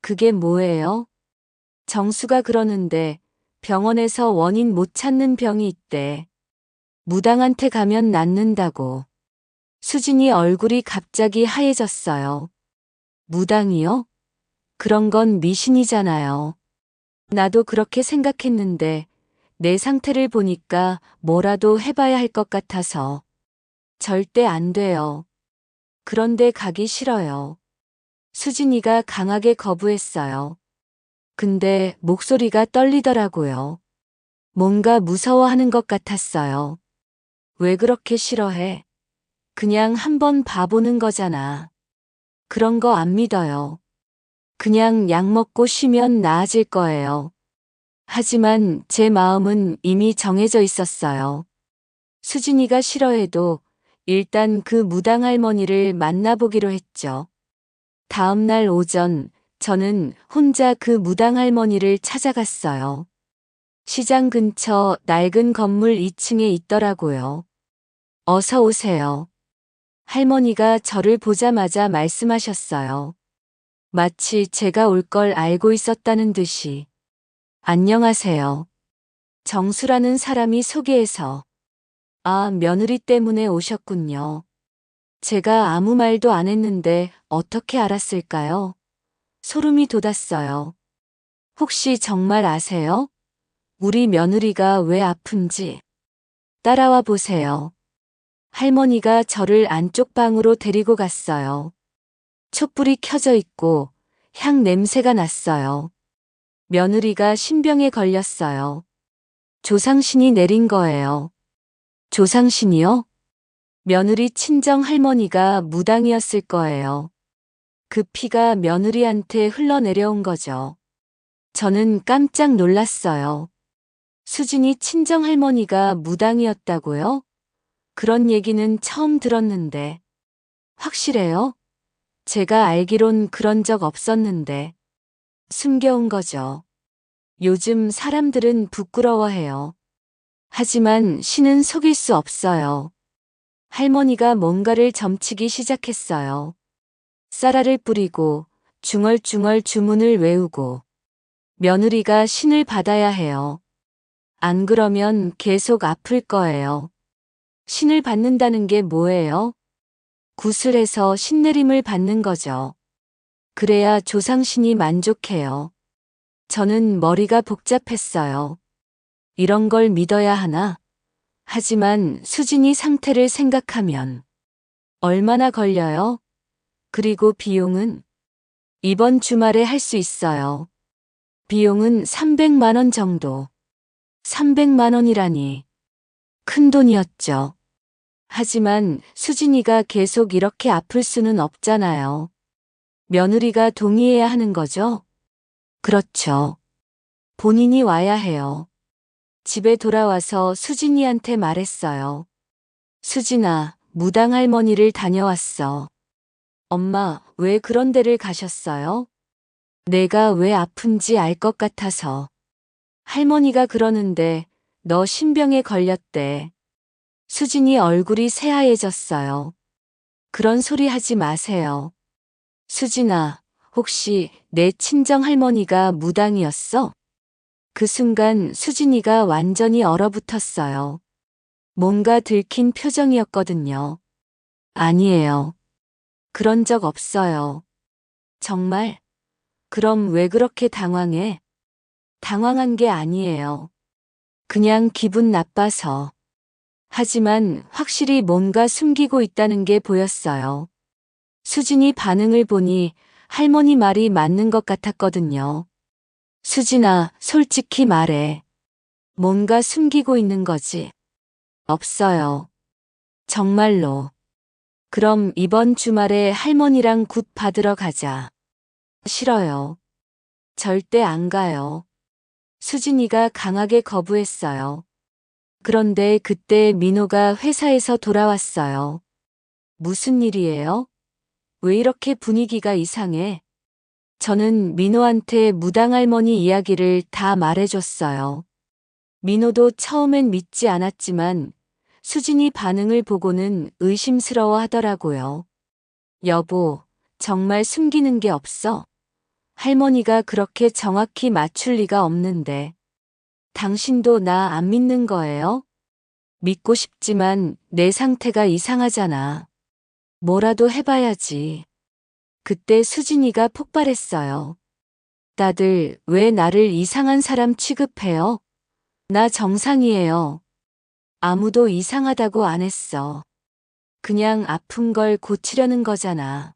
Speaker 1: 그게 뭐예요? 정수가 그러는데 병원에서 원인 못 찾는 병이 있대. 무당한테 가면 낫는다고. 수진이 얼굴이 갑자기 하얘졌어요. 무당이요? 그런 건 미신이잖아요. 나도 그렇게 생각했는데 내 상태를 보니까 뭐라도 해봐야 할 것 같아서. 절대 안 돼요. 그런데 가기 싫어요. 수진이가 강하게 거부했어요. 근데 목소리가 떨리더라고요. 뭔가 무서워하는 것 같았어요. 왜 그렇게 싫어해? 그냥 한번 봐보는 거잖아. 그런 거 안 믿어요. 그냥 약 먹고 쉬면 나아질 거예요. 하지만 제 마음은 이미 정해져 있었어요. 수진이가 싫어해도 일단 그 무당 할머니를 만나보기로 했죠. 다음 날 오전, 저는 혼자 그 무당 할머니를 찾아갔어요. 시장 근처 낡은 건물 2층에 있더라고요. 어서 오세요. 할머니가 저를 보자마자 말씀하셨어요. 마치 제가 올 걸 알고 있었다는 듯이. 안녕하세요. 정수라는 사람이 소개해서. 아, 며느리 때문에 오셨군요. 제가 아무 말도 안 했는데 어떻게 알았을까요? 소름이 돋았어요. 혹시 정말 아세요? 우리 며느리가 왜 아픈지. 따라와 보세요. 할머니가 저를 안쪽 방으로 데리고 갔어요. 촛불이 켜져 있고 향 냄새가 났어요. 며느리가 신병에 걸렸어요. 조상신이 내린 거예요. 조상신이요? 며느리 친정 할머니가 무당이었을 거예요. 그 피가 며느리한테 흘러내려온 거죠. 저는 깜짝 놀랐어요. 수진이 친정 할머니가 무당이었다고요? 그런 얘기는 처음 들었는데. 확실해요? 제가 알기론 그런 적 없었는데. 숨겨온 거죠. 요즘 사람들은 부끄러워해요. 하지만 신은 속일 수 없어요. 할머니가 뭔가를 점치기 시작했어요. 쌀알을 뿌리고 중얼중얼 주문을 외우고 며느리가 신을 받아야 해요. 안 그러면 계속 아플 거예요. 신을 받는다는 게 뭐예요? 구슬해서 신내림을 받는 거죠. 그래야 조상신이 만족해요. 저는 머리가 복잡했어요. 이런 걸 믿어야 하나? 하지만 수진이 상태를 생각하면 얼마나 걸려요? 그리고 비용은? 이번 주말에 할 수 있어요. 비용은 300만 원 정도. 300만 원이라니. 큰 돈이었죠. 하지만 수진이가 계속 이렇게 아플 수는 없잖아요. 며느리가 동의해야 하는 거죠? 그렇죠. 본인이 와야 해요. 집에 돌아와서 수진이한테 말했어요. 수진아, 무당 할머니를 다녀왔어. 엄마, 왜 그런 데를 가셨어요? 내가 왜 아픈지 알 것 같아서. 할머니가 그러는데 너 신병에 걸렸대. 수진이 얼굴이 새하얘졌어요. 그런 소리 하지 마세요. 수진아, 혹시 내 친정 할머니가 무당이었어? 그 순간 수진이가 완전히 얼어붙었어요. 뭔가 들킨 표정이었거든요. 아니에요. 그런 적 없어요. 정말? 그럼 왜 그렇게 당황해? 당황한 게 아니에요. 그냥 기분 나빠서. 하지만 확실히 뭔가 숨기고 있다는 게 보였어요. 수진이 반응을 보니 할머니 말이 맞는 것 같았거든요. 수진아, 솔직히 말해. 뭔가 숨기고 있는 거지? 없어요. 정말로. 그럼 이번 주말에 할머니랑 굿 받으러 가자. 싫어요. 절대 안 가요. 수진이가 강하게 거부했어요. 그런데 그때 민호가 회사에서 돌아왔어요. 무슨 일이에요? 왜 이렇게 분위기가 이상해? 저는 민호한테 무당할머니 이야기를 다 말해줬어요. 민호도 처음엔 믿지 않았지만 수진이 반응을 보고는 의심스러워 하더라고요. 여보, 정말 숨기는 게 없어? 할머니가 그렇게 정확히 맞출 리가 없는데. 당신도 나 안 믿는 거예요? 믿고 싶지만 내 상태가 이상하잖아. 뭐라도 해봐야지. 그때 수진이가 폭발했어요. 다들 왜 나를 이상한 사람 취급해요? 나 정상이에요. 아무도 이상하다고 안 했어. 그냥 아픈 걸 고치려는 거잖아.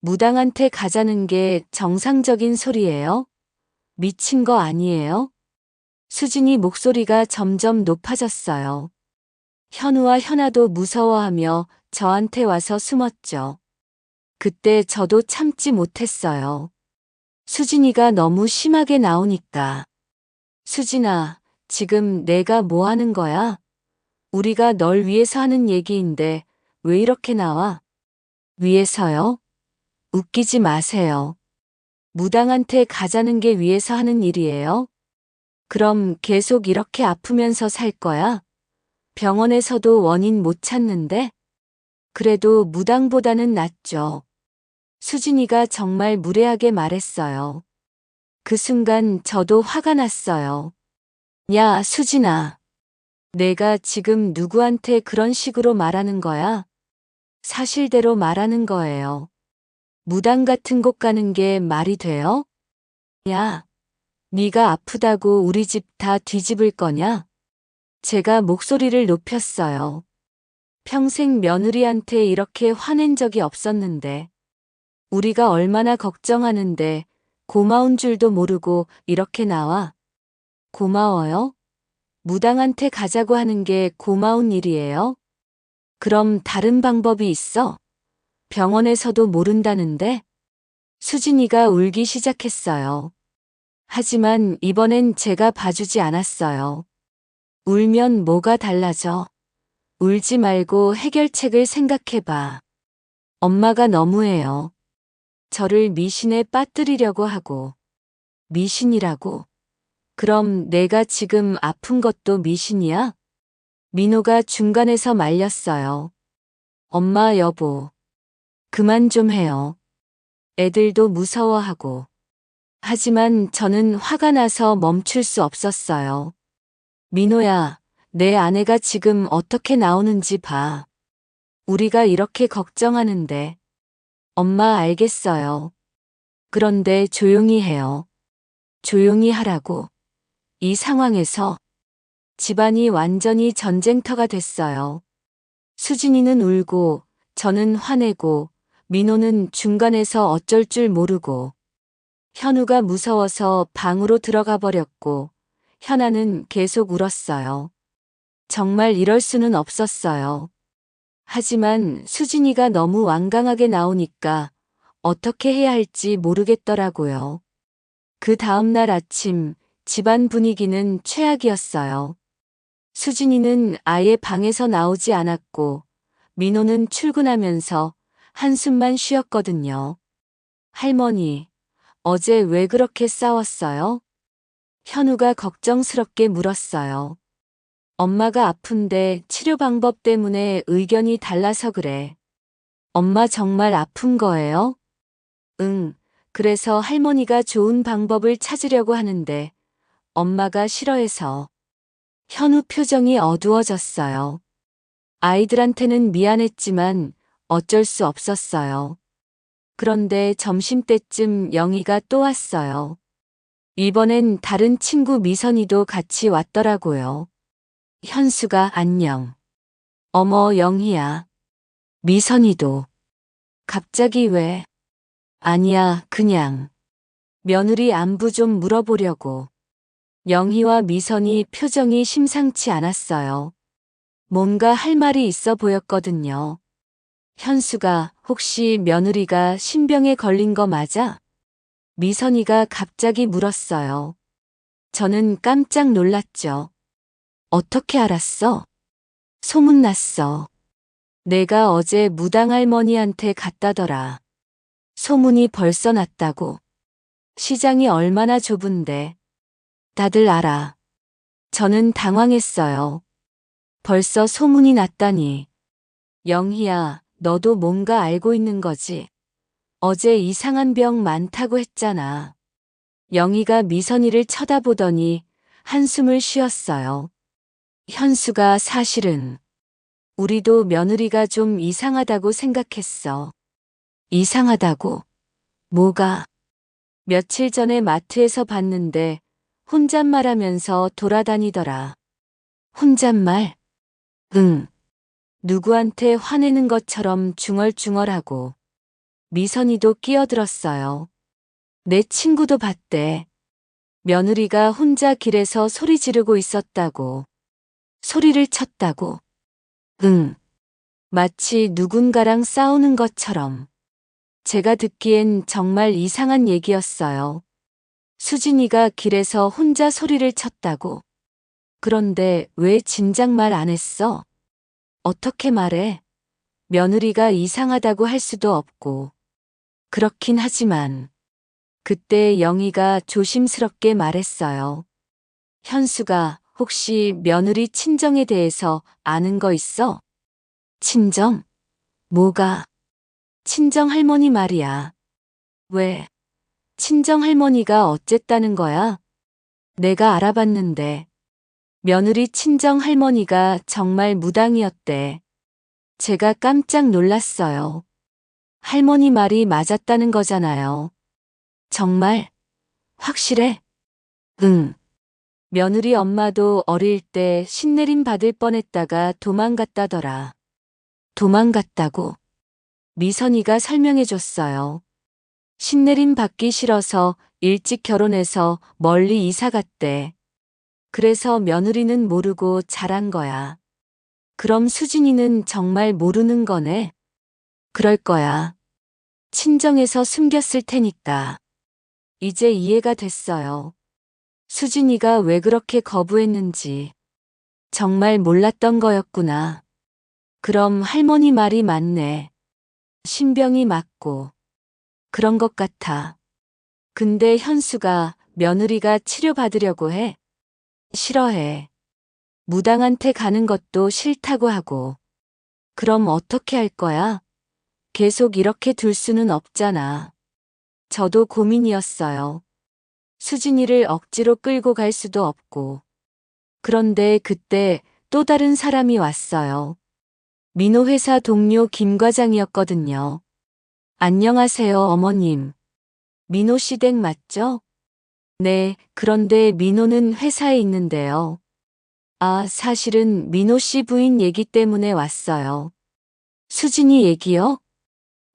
Speaker 1: 무당한테 가자는 게 정상적인 소리예요? 미친 거 아니에요? 수진이 목소리가 점점 높아졌어요. 현우와 현아도 무서워하며 저한테 와서 숨었죠. 그때 저도 참지 못했어요. 수진이가 너무 심하게 나오니까. 수진아, 지금 내가 뭐 하는 거야? 우리가 널 위해서 하는 얘기인데 왜 이렇게 나와? 위해서요? 웃기지 마세요. 무당한테 가자는 게 위해서 하는 일이에요? 그럼 계속 이렇게 아프면서 살 거야? 병원에서도 원인 못 찾는데? 그래도 무당보다는 낫죠. 수진이가 정말 무례하게 말했어요. 그 순간 저도 화가 났어요. 야, 수진아. 내가 지금 누구한테 그런 식으로 말하는 거야? 사실대로 말하는 거예요. 무당 같은 곳 가는 게 말이 돼요? 야, 네가 아프다고 우리 집 다 뒤집을 거냐? 제가 목소리를 높였어요. 평생 며느리한테 이렇게 화낸 적이 없었는데. 우리가 얼마나 걱정하는데 고마운 줄도 모르고 이렇게 나와. 고마워요? 무당한테 가자고 하는 게 고마운 일이에요? 그럼 다른 방법이 있어? 병원에서도 모른다는데? 수진이가 울기 시작했어요. 하지만 이번엔 제가 봐주지 않았어요. 울면 뭐가 달라져? 울지 말고 해결책을 생각해봐. 엄마가 너무해요. 저를 미신에 빠뜨리려고 하고. 미신이라고? 그럼 내가 지금 아픈 것도 미신이야? 민호가 중간에서 말렸어요. 엄마 여보. 그만 좀 해요. 애들도 무서워하고. 하지만 저는 화가 나서 멈출 수 없었어요. 민호야, 내 아내가 지금 어떻게 나오는지 봐. 우리가 이렇게 걱정하는데. 엄마 알겠어요. 그런데 조용히 해요. 조용히 하라고. 이 상황에서 집안이 완전히 전쟁터가 됐어요. 수진이는 울고, 저는 화내고, 민호는 중간에서 어쩔 줄 모르고, 현우가 무서워서 방으로 들어가 버렸고, 현아는 계속 울었어요. 정말 이럴 수는 없었어요. 하지만 수진이가 너무 완강하게 나오니까 어떻게 해야 할지 모르겠더라고요. 그 다음날 아침, 집안 분위기는 최악이었어요. 수진이는 아예 방에서 나오지 않았고, 민호는 출근하면서 한숨만 쉬었거든요. 할머니, 어제 왜 그렇게 싸웠어요? 현우가 걱정스럽게 물었어요. 엄마가 아픈데 치료 방법 때문에 의견이 달라서 그래. 엄마 정말 아픈 거예요? 응, 그래서 할머니가 좋은 방법을 찾으려고 하는데 엄마가 싫어해서. 현우 표정이 어두워졌어요. 아이들한테는 미안했지만 어쩔 수 없었어요. 그런데 점심때쯤 영희가 또 왔어요. 이번엔 다른 친구 미선이도 같이 왔더라고요. 현수가 안녕. 어머, 영희야. 미선이도. 갑자기 왜? 아니야, 그냥. 며느리 안부 좀 물어보려고. 영희와 미선이 표정이 심상치 않았어요. 뭔가 할 말이 있어 보였거든요. 현수가 혹시 며느리가 신병에 걸린 거 맞아? 미선이가 갑자기 물었어요. 저는 깜짝 놀랐죠. 어떻게 알았어? 소문났어. 내가 어제 무당할머니한테 갔다더라. 소문이 벌써 났다고. 시장이 얼마나 좁은데. 다들 알아. 저는 당황했어요. 벌써 소문이 났다니. 영희야, 너도 뭔가 알고 있는 거지? 어제 이상한 병 많다고 했잖아. 영희가 미선이를 쳐다보더니 한숨을 쉬었어요. 현수가 사실은 우리도 며느리가 좀 이상하다고 생각했어. 이상하다고? 뭐가? 며칠 전에 마트에서 봤는데 혼잣말하면서 돌아다니더라. 혼잣말? 응. 누구한테 화내는 것처럼 중얼중얼하고. 미선이도 끼어들었어요. 내 친구도 봤대. 며느리가 혼자 길에서 소리 지르고 있었다고. 소리를 쳤다고. 응. 마치 누군가랑 싸우는 것처럼. 제가 듣기엔 정말 이상한 얘기였어요. 수진이가 길에서 혼자 소리를 쳤다고. 그런데 왜 진작 말 안 했어? 어떻게 말해? 며느리가 이상하다고 할 수도 없고. 그렇긴 하지만. 그때 영희가 조심스럽게 말했어요. 현수가 혹시 며느리 친정에 대해서 아는 거 있어? 친정? 뭐가? 친정 할머니 말이야. 왜? 친정 할머니가 어쨌다는 거야? 내가 알아봤는데. 며느리 친정 할머니가 정말 무당이었대. 제가 깜짝 놀랐어요. 할머니 말이 맞았다는 거잖아요. 정말? 확실해? 응. 며느리 엄마도 어릴 때 신내림 받을 뻔했다가 도망갔다더라. 도망갔다고? 미선이가 설명해 줬어요. 신내림 받기 싫어서 일찍 결혼해서 멀리 이사 갔대. 그래서 며느리는 모르고 자란 거야. 그럼 수진이는 정말 모르는 거네? 그럴 거야. 친정에서 숨겼을 테니까. 이제 이해가 됐어요. 수진이가 왜 그렇게 거부했는지. 정말 몰랐던 거였구나. 그럼 할머니 말이 맞네. 신병이 맞고. 그런 것 같아. 근데 현수가 며느리가 치료받으려고 해. 싫어해. 무당한테 가는 것도 싫다고 하고. 그럼 어떻게 할 거야? 계속 이렇게 둘 수는 없잖아. 저도 고민이었어요. 수진이를 억지로 끌고 갈 수도 없고. 그런데 그때 또 다른 사람이 왔어요. 민호 회사 동료 김 과장이었거든요. 안녕하세요, 어머님. 민호 씨 댁 맞죠? 네, 그런데 민호는 회사에 있는데요. 아, 사실은 민호 씨 부인 얘기 때문에 왔어요. 수진이 얘기요?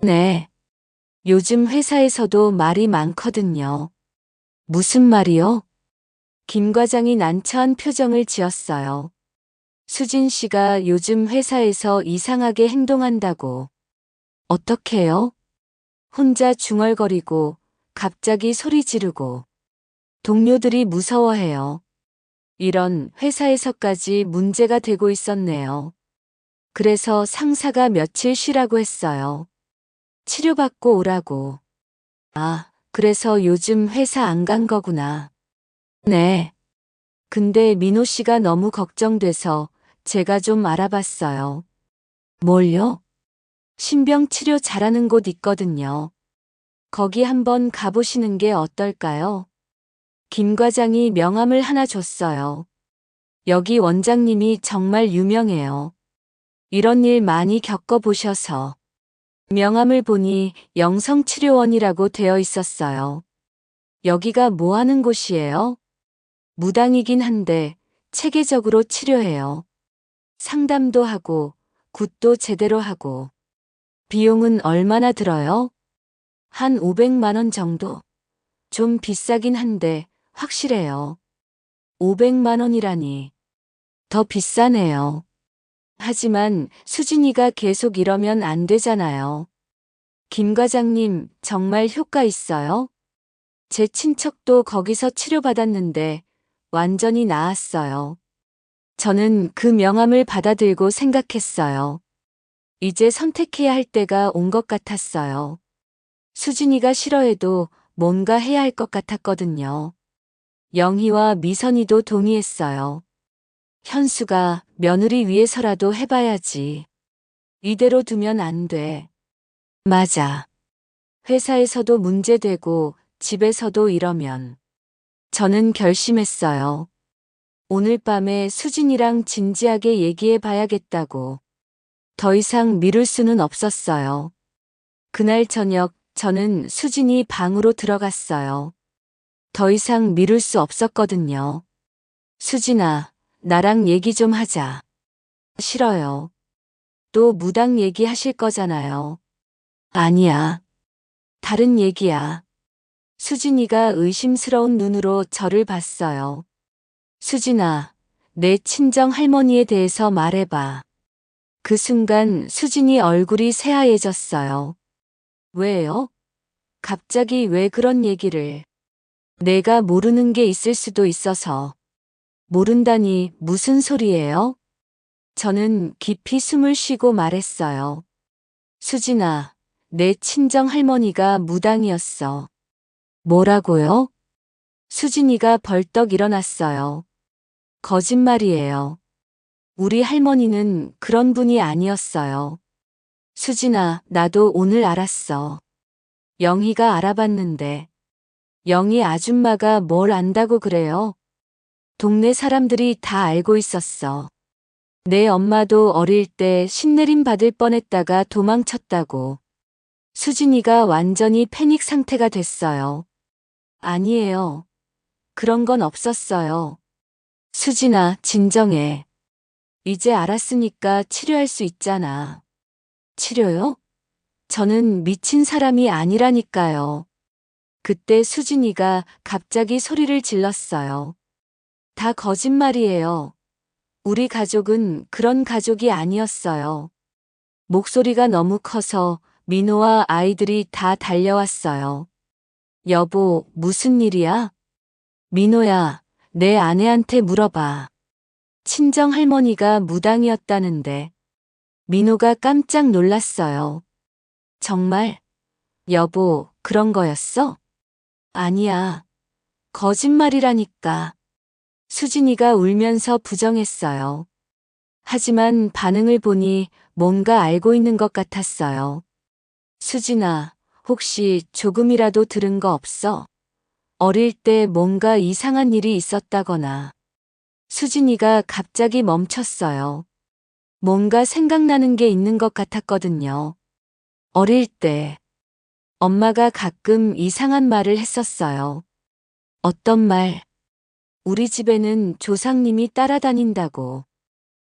Speaker 1: 네. 요즘 회사에서도 말이 많거든요. 무슨 말이요? 김 과장이 난처한 표정을 지었어요. 수진 씨가 요즘 회사에서 이상하게 행동한다고. 어떻게요? 혼자 중얼거리고 갑자기 소리 지르고 동료들이 무서워해요. 이런 회사에서까지 문제가 되고 있었네요. 그래서 상사가 며칠 쉬라고 했어요. 치료받고 오라고. 아, 그래서 요즘 회사 안 간 거구나. 네. 근데 민호 씨가 너무 걱정돼서 제가 좀 알아봤어요. 뭘요? 신병 치료 잘하는 곳 있거든요. 거기 한번 가보시는 게 어떨까요? 김 과장이 명함을 하나 줬어요. 여기 원장님이 정말 유명해요. 이런 일 많이 겪어보셔서. 명함을 보니 영성치료원이라고 되어 있었어요. 여기가 뭐 하는 곳이에요? 무당이긴 한데 체계적으로 치료해요. 상담도 하고 굿도 제대로 하고. 비용은 얼마나 들어요? 한 500만 원 정도. 좀 비싸긴 한데 확실해요. 500만 원이라니. 더 비싸네요. 하지만 수진이가 계속 이러면 안 되잖아요. 김 과장님, 정말 효과 있어요? 제 친척도 거기서 치료받았는데 완전히 나았어요. 저는 그 명함을 받아들고 생각했어요. 이제 선택해야 할 때가 온 것 같았어요. 수진이가 싫어해도 뭔가 해야 할 것 같았거든요. 영희와 미선이도 동의했어요. 현수가 며느리 위해서라도 해봐야지. 이대로 두면 안 돼. 맞아. 회사에서도 문제되고 집에서도 이러면. 저는 결심했어요. 오늘 밤에 수진이랑 진지하게 얘기해 봐야겠다고. 더 이상 미룰 수는 없었어요. 그날 저녁 저는 수진이 방으로 들어갔어요. 더 이상 미룰 수 없었거든요. 수진아, 나랑 얘기 좀 하자. 싫어요. 또 무당 얘기 하실 거잖아요. 아니야. 다른 얘기야. 수진이가 의심스러운 눈으로 저를 봤어요. 수진아, 내 친정 할머니에 대해서 말해봐. 그 순간 수진이 얼굴이 새하얘졌어요. 왜요? 갑자기 왜 그런 얘기를? 내가 모르는 게 있을 수도 있어서. 모른다니 무슨 소리예요? 저는 깊이 숨을 쉬고 말했어요. 수진아, 내 친정 할머니가 무당이었어. 뭐라고요? 수진이가 벌떡 일어났어요. 거짓말이에요. 우리 할머니는 그런 분이 아니었어요. 수진아, 나도 오늘 알았어. 영희가 알아봤는데. 영희 아줌마가 뭘 안다고 그래요? 동네 사람들이 다 알고 있었어. 내 엄마도 어릴 때 신내림 받을 뻔했다가 도망쳤다고. 수진이가 완전히 패닉 상태가 됐어요. 아니에요. 그런 건 없었어요. 수진아, 진정해. 이제 알았으니까 치료할 수 있잖아. 치료요? 저는 미친 사람이 아니라니까요. 그때 수진이가 갑자기 소리를 질렀어요. 다 거짓말이에요. 우리 가족은 그런 가족이 아니었어요. 목소리가 너무 커서 민호와 아이들이 다 달려왔어요. 여보, 무슨 일이야? 민호야, 내 아내한테 물어봐. 친정 할머니가 무당이었다는데. 민호가 깜짝 놀랐어요. 정말? 여보, 그런 거였어? 아니야. 거짓말이라니까. 수진이가 울면서 부정했어요. 하지만 반응을 보니 뭔가 알고 있는 것 같았어요. 수진아, 혹시 조금이라도 들은 거 없어? 어릴 때 뭔가 이상한 일이 있었다거나. 수진이가 갑자기 멈췄어요. 뭔가 생각나는 게 있는 것 같았거든요. 어릴 때 엄마가 가끔 이상한 말을 했었어요. 어떤 말? 우리 집에는 조상님이 따라다닌다고.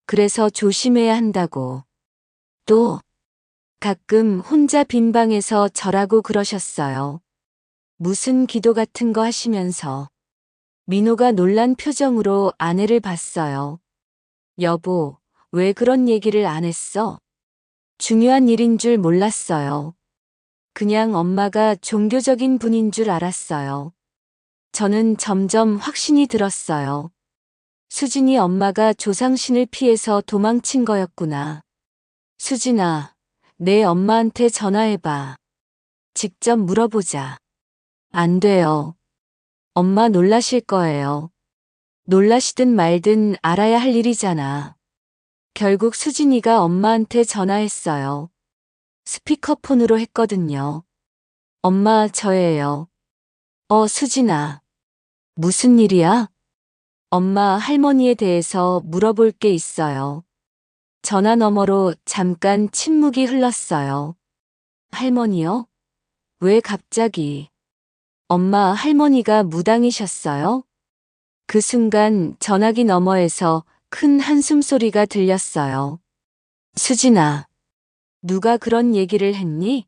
Speaker 1: 그래서 조심해야 한다고. 또 가끔 혼자 빈 방에서 절하고 그러셨어요. 무슨 기도 같은 거 하시면서. 민호가 놀란 표정으로 아내를 봤어요. 여보, 왜 그런 얘기를 안 했어? 중요한 일인 줄 몰랐어요. 그냥 엄마가 종교적인 분인 줄 알았어요. 저는 점점 확신이 들었어요. 수진이 엄마가 조상신을 피해서 도망친 거였구나. 수진아, 내 엄마한테 전화해봐. 직접 물어보자. 안 돼요. 엄마 놀라실 거예요. 놀라시든 말든 알아야 할 일이잖아. 결국 수진이가 엄마한테 전화했어요. 스피커폰으로 했거든요. 엄마, 저예요. 수진아. 무슨 일이야? 엄마, 할머니에 대해서 물어볼 게 있어요. 전화 너머로 잠깐 침묵이 흘렀어요. 할머니요? 왜 갑자기? 엄마, 할머니가 무당이셨어요? 그 순간 전화기 너머에서 큰 한숨 소리가 들렸어요. 수진아, 누가 그런 얘기를 했니?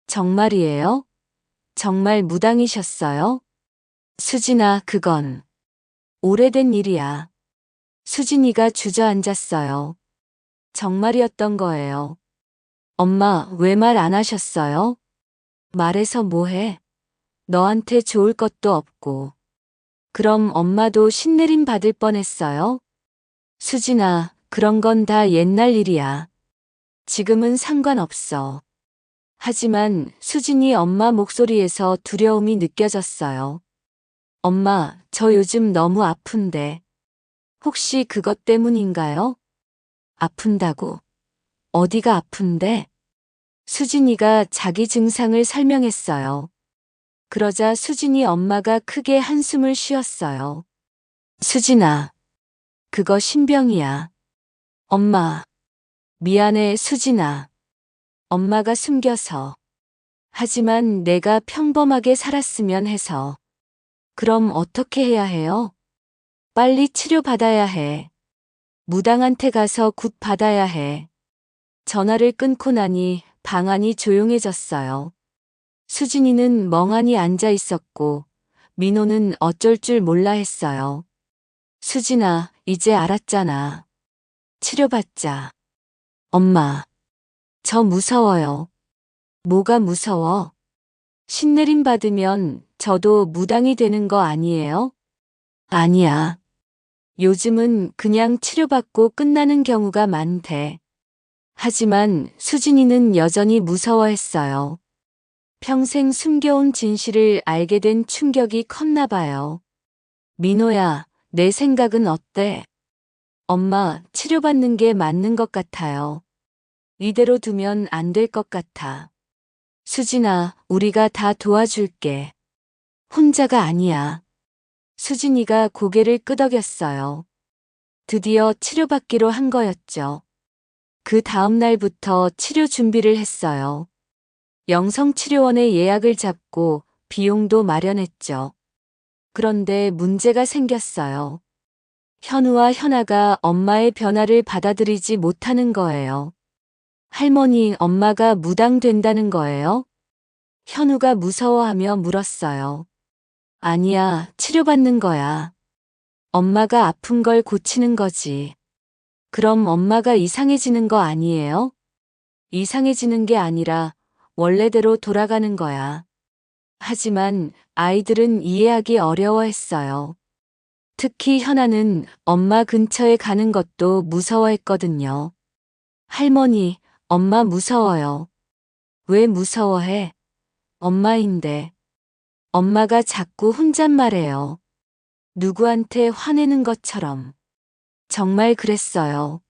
Speaker 1: 정말이에요? 정말 무당이셨어요? 수진아, 그건 오래된 일이야. 수진이가 주저앉았어요. 정말이었던 거예요. 엄마, 왜 말 안 하셨어요? 말해서 뭐해? 너한테 좋을 것도 없고. 그럼 엄마도 신내림 받을 뻔했어요? 수진아, 그런 건 다 옛날 일이야. 지금은 상관없어. 하지만 수진이 엄마 목소리에서 두려움이 느껴졌어요. 엄마, 저 요즘 너무 아픈데. 혹시 그것 때문인가요? 아픈다고? 어디가 아픈데? 수진이가 자기 증상을 설명했어요. 그러자 수진이 엄마가 크게 한숨을 쉬었어요. 수진아, 그거 신병이야. 엄마, 미안해, 수진아. 엄마가 숨겨서. 하지만 내가 평범하게 살았으면 해서. 그럼 어떻게 해야 해요? 빨리 치료받아야 해. 무당한테 가서 굿 받아야 해. 전화를 끊고 나니 방 안이 조용해졌어요. 수진이는 멍하니 앉아 있었고, 민호는 어쩔 줄 몰라 했어요. 수진아, 이제 알았잖아. 치료받자. 엄마, 저 무서워요. 뭐가 무서워? 신내림 받으면 저도 무당이 되는 거 아니에요? 아니야. 요즘은 그냥 치료받고 끝나는 경우가 많대. 하지만 수진이는 여전히 무서워했어요. 평생 숨겨온 진실을 알게 된 충격이 컸나 봐요. 민호야, 내 생각은 어때? 엄마, 치료받는 게 맞는 것 같아요. 이대로 두면 안 될 것 같아. 수진아, 우리가 다 도와줄게. 혼자가 아니야. 수진이가 고개를 끄덕였어요. 드디어 치료받기로 한 거였죠. 그 다음 날부터 치료 준비를 했어요. 영성치료원에 예약을 잡고 비용도 마련했죠. 그런데 문제가 생겼어요. 현우와 현아가 엄마의 변화를 받아들이지 못하는 거예요. 할머니, 엄마가 무당된다는 거예요? 현우가 무서워하며 물었어요. 아니야, 치료받는 거야. 엄마가 아픈 걸 고치는 거지. 그럼 엄마가 이상해지는 거 아니에요? 이상해지는 게 아니라 원래대로 돌아가는 거야. 하지만 아이들은 이해하기 어려워했어요. 특히 현아는 엄마 근처에 가는 것도 무서워했거든요. 할머니, 엄마 무서워요. 왜 무서워해? 엄마인데. 엄마가 자꾸 혼잣말해요. 누구한테 화내는 것처럼. 정말 그랬어요.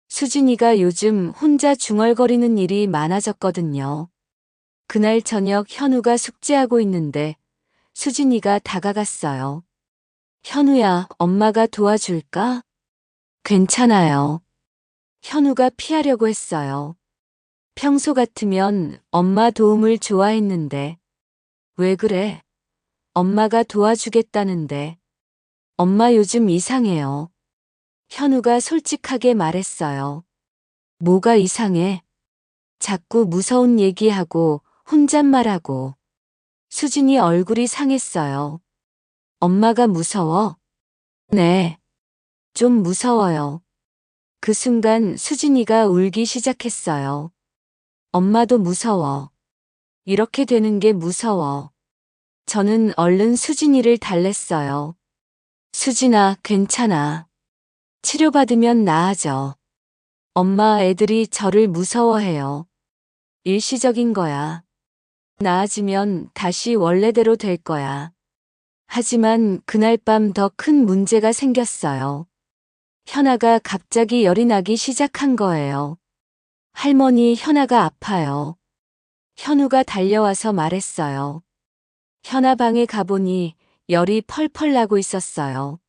Speaker 1: 수진이가 요즘 혼자 중얼거리는 일이 많아졌거든요. 그날 저녁 현우가 숙제하고 있는데 수진이가 다가갔어요. 현우야, 엄마가 도와줄까? 괜찮아요. 현우가 피하려고 했어요. 평소 같으면 엄마 도움을 좋아했는데. 왜 그래? 엄마가 도와주겠다는데. 엄마 요즘 이상해요. 현우가 솔직하게 말했어요. 뭐가 이상해? 자꾸 무서운 얘기하고 혼잣말하고. 수진이 얼굴이 상했어요. 엄마가 무서워? 네. 좀 무서워요. 그 순간 수진이가 울기 시작했어요. 엄마도 무서워. 이렇게 되는 게 무서워. 저는 얼른 수진이를 달랬어요. 수진아, 괜찮아. 치료받으면 나아져. 엄마, 애들이 저를 무서워해요. 일시적인 거야. 나아지면 다시 원래대로 될 거야. 하지만 그날 밤 더 큰 문제가 생겼어요. 현아가 갑자기 열이 나기 시작한 거예요. 할머니, 현아가 아파요. 현우가 달려와서 말했어요. 현아 방에 가보니 열이 펄펄 나고 있었어요.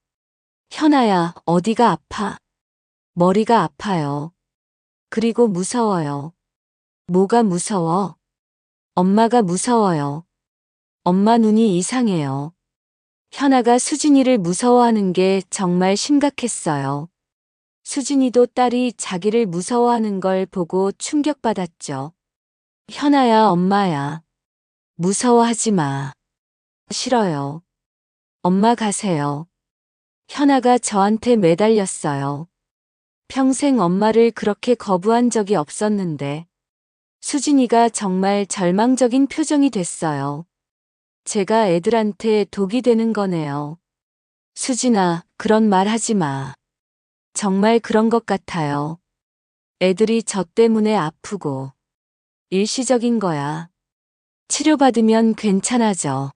Speaker 1: 현아야, 어디가 아파? 머리가 아파요. 그리고 무서워요. 뭐가 무서워? 엄마가 무서워요. 엄마 눈이 이상해요. 현아가 수진이를 무서워하는 게 정말 심각했어요. 수진이도 딸이 자기를 무서워하는 걸 보고 충격받았죠. 현아야, 엄마야. 무서워하지 마. 싫어요. 엄마 가세요. 현아가 저한테 매달렸어요. 평생 엄마를 그렇게 거부한 적이 없었는데 수진이가 정말 절망적인 표정이 됐어요. 제가 애들한테 독이 되는 거네요. 수진아, 그런 말 하지 마. 정말 그런 것 같아요. 애들이 저 때문에 아프고 일시적인 거야. 치료받으면 괜찮아져.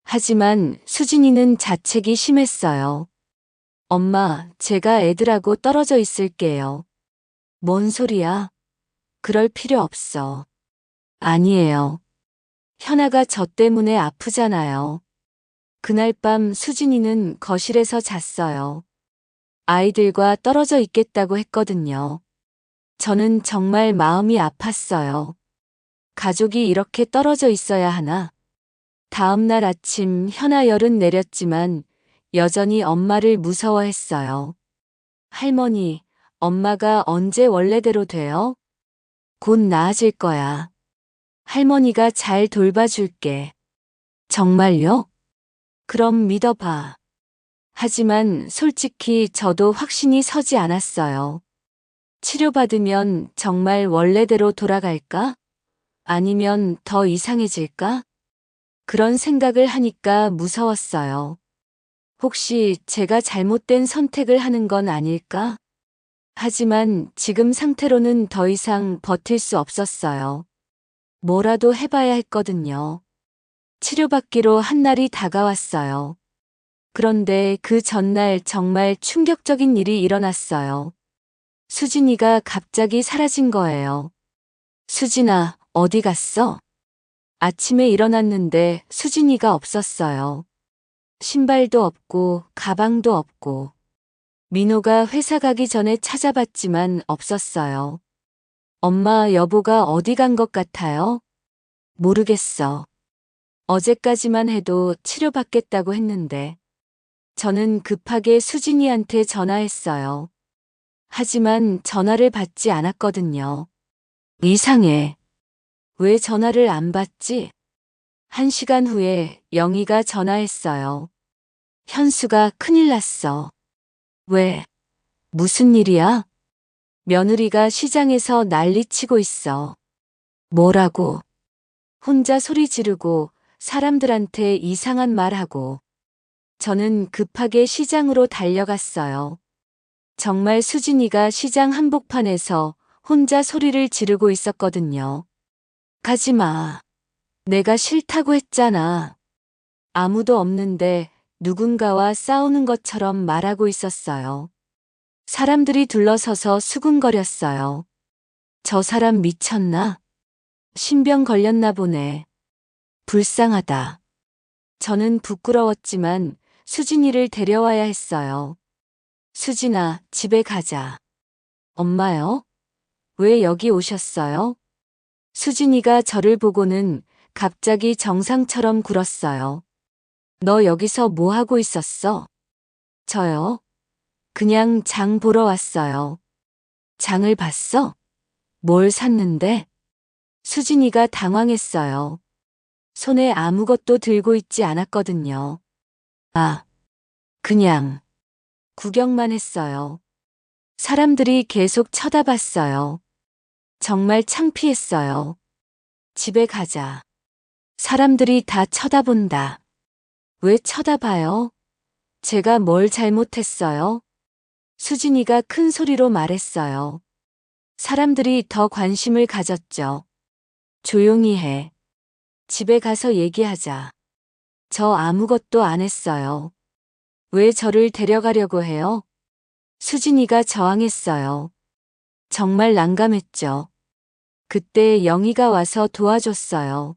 Speaker 1: 하지만 수진이는 자책이 심했어요. 엄마, 제가 애들하고 떨어져 있을게요. 뭔 소리야? 그럴 필요 없어. 아니에요. 현아가 저 때문에 아프잖아요. 그날 밤 수진이는 거실에서 잤어요. 아이들과 떨어져 있겠다고 했거든요. 저는 정말 마음이 아팠어요. 가족이 이렇게 떨어져 있어야 하나? 다음 날 아침 현아 열은 내렸지만 여전히 엄마를 무서워했어요. 할머니, 엄마가 언제 원래대로 돼요? 곧 나아질 거야. 할머니가 잘 돌봐줄게. 정말요? 그럼 믿어봐. 하지만 솔직히 저도 확신이 서지 않았어요. 치료받으면 정말 원래대로 돌아갈까? 아니면 더 이상해질까? 그런 생각을 하니까 무서웠어요. 혹시 제가 잘못된 선택을 하는 건 아닐까? 하지만 지금 상태로는 더 이상 버틸 수 없었어요. 뭐라도 해봐야 했거든요. 치료받기로 한 날이 다가왔어요. 그런데 그 전날 정말 충격적인 일이 일어났어요. 수진이가 갑자기 사라진 거예요. 수진아, 어디 갔어? 아침에 일어났는데 수진이가 없었어요. 신발도 없고 가방도 없고. 민호가 회사 가기 전에 찾아봤지만 없었어요. 엄마, 여보가 어디 간 것 같아요? 모르겠어. 어제까지만 해도 치료받겠다고 했는데. 저는 급하게 수진이한테 전화했어요. 하지만 전화를 받지 않았거든요. 이상해. 왜 전화를 안 받지? 1시간 후에 영희가 전화했어요. 현수가 큰일 났어. 왜? 무슨 일이야? 며느리가 시장에서 난리치고 있어. 뭐라고? 혼자 소리 지르고 사람들한테 이상한 말하고. 저는 급하게 시장으로 달려갔어요. 정말 수진이가 시장 한복판에서 혼자 소리를 지르고 있었거든요. 가지 마. 내가 싫다고 했잖아. 아무도 없는데 누군가와 싸우는 것처럼 말하고 있었어요. 사람들이 둘러서서 수군거렸어요. 저 사람 미쳤나? 신병 걸렸나 보네. 불쌍하다. 저는 부끄러웠지만 수진이를 데려와야 했어요. 수진아, 집에 가자. 엄마요? 왜 여기 오셨어요? 수진이가 저를 보고는 갑자기 정상처럼 굴었어요. 너 여기서 뭐 하고 있었어? 저요? 그냥 장 보러 왔어요. 장을 봤어? 뭘 샀는데? 수진이가 당황했어요. 손에 아무것도 들고 있지 않았거든요. 아, 그냥 구경만 했어요. 사람들이 계속 쳐다봤어요. 정말 창피했어요. 집에 가자. 사람들이 다 쳐다본다. 왜 쳐다봐요? 제가 뭘 잘못했어요? 수진이가 큰 소리로 말했어요. 사람들이 더 관심을 가졌죠. 조용히 해. 집에 가서 얘기하자. 저 아무것도 안 했어요. 왜 저를 데려가려고 해요? 수진이가 저항했어요. 정말 난감했죠. 그때 영희가 와서 도와줬어요.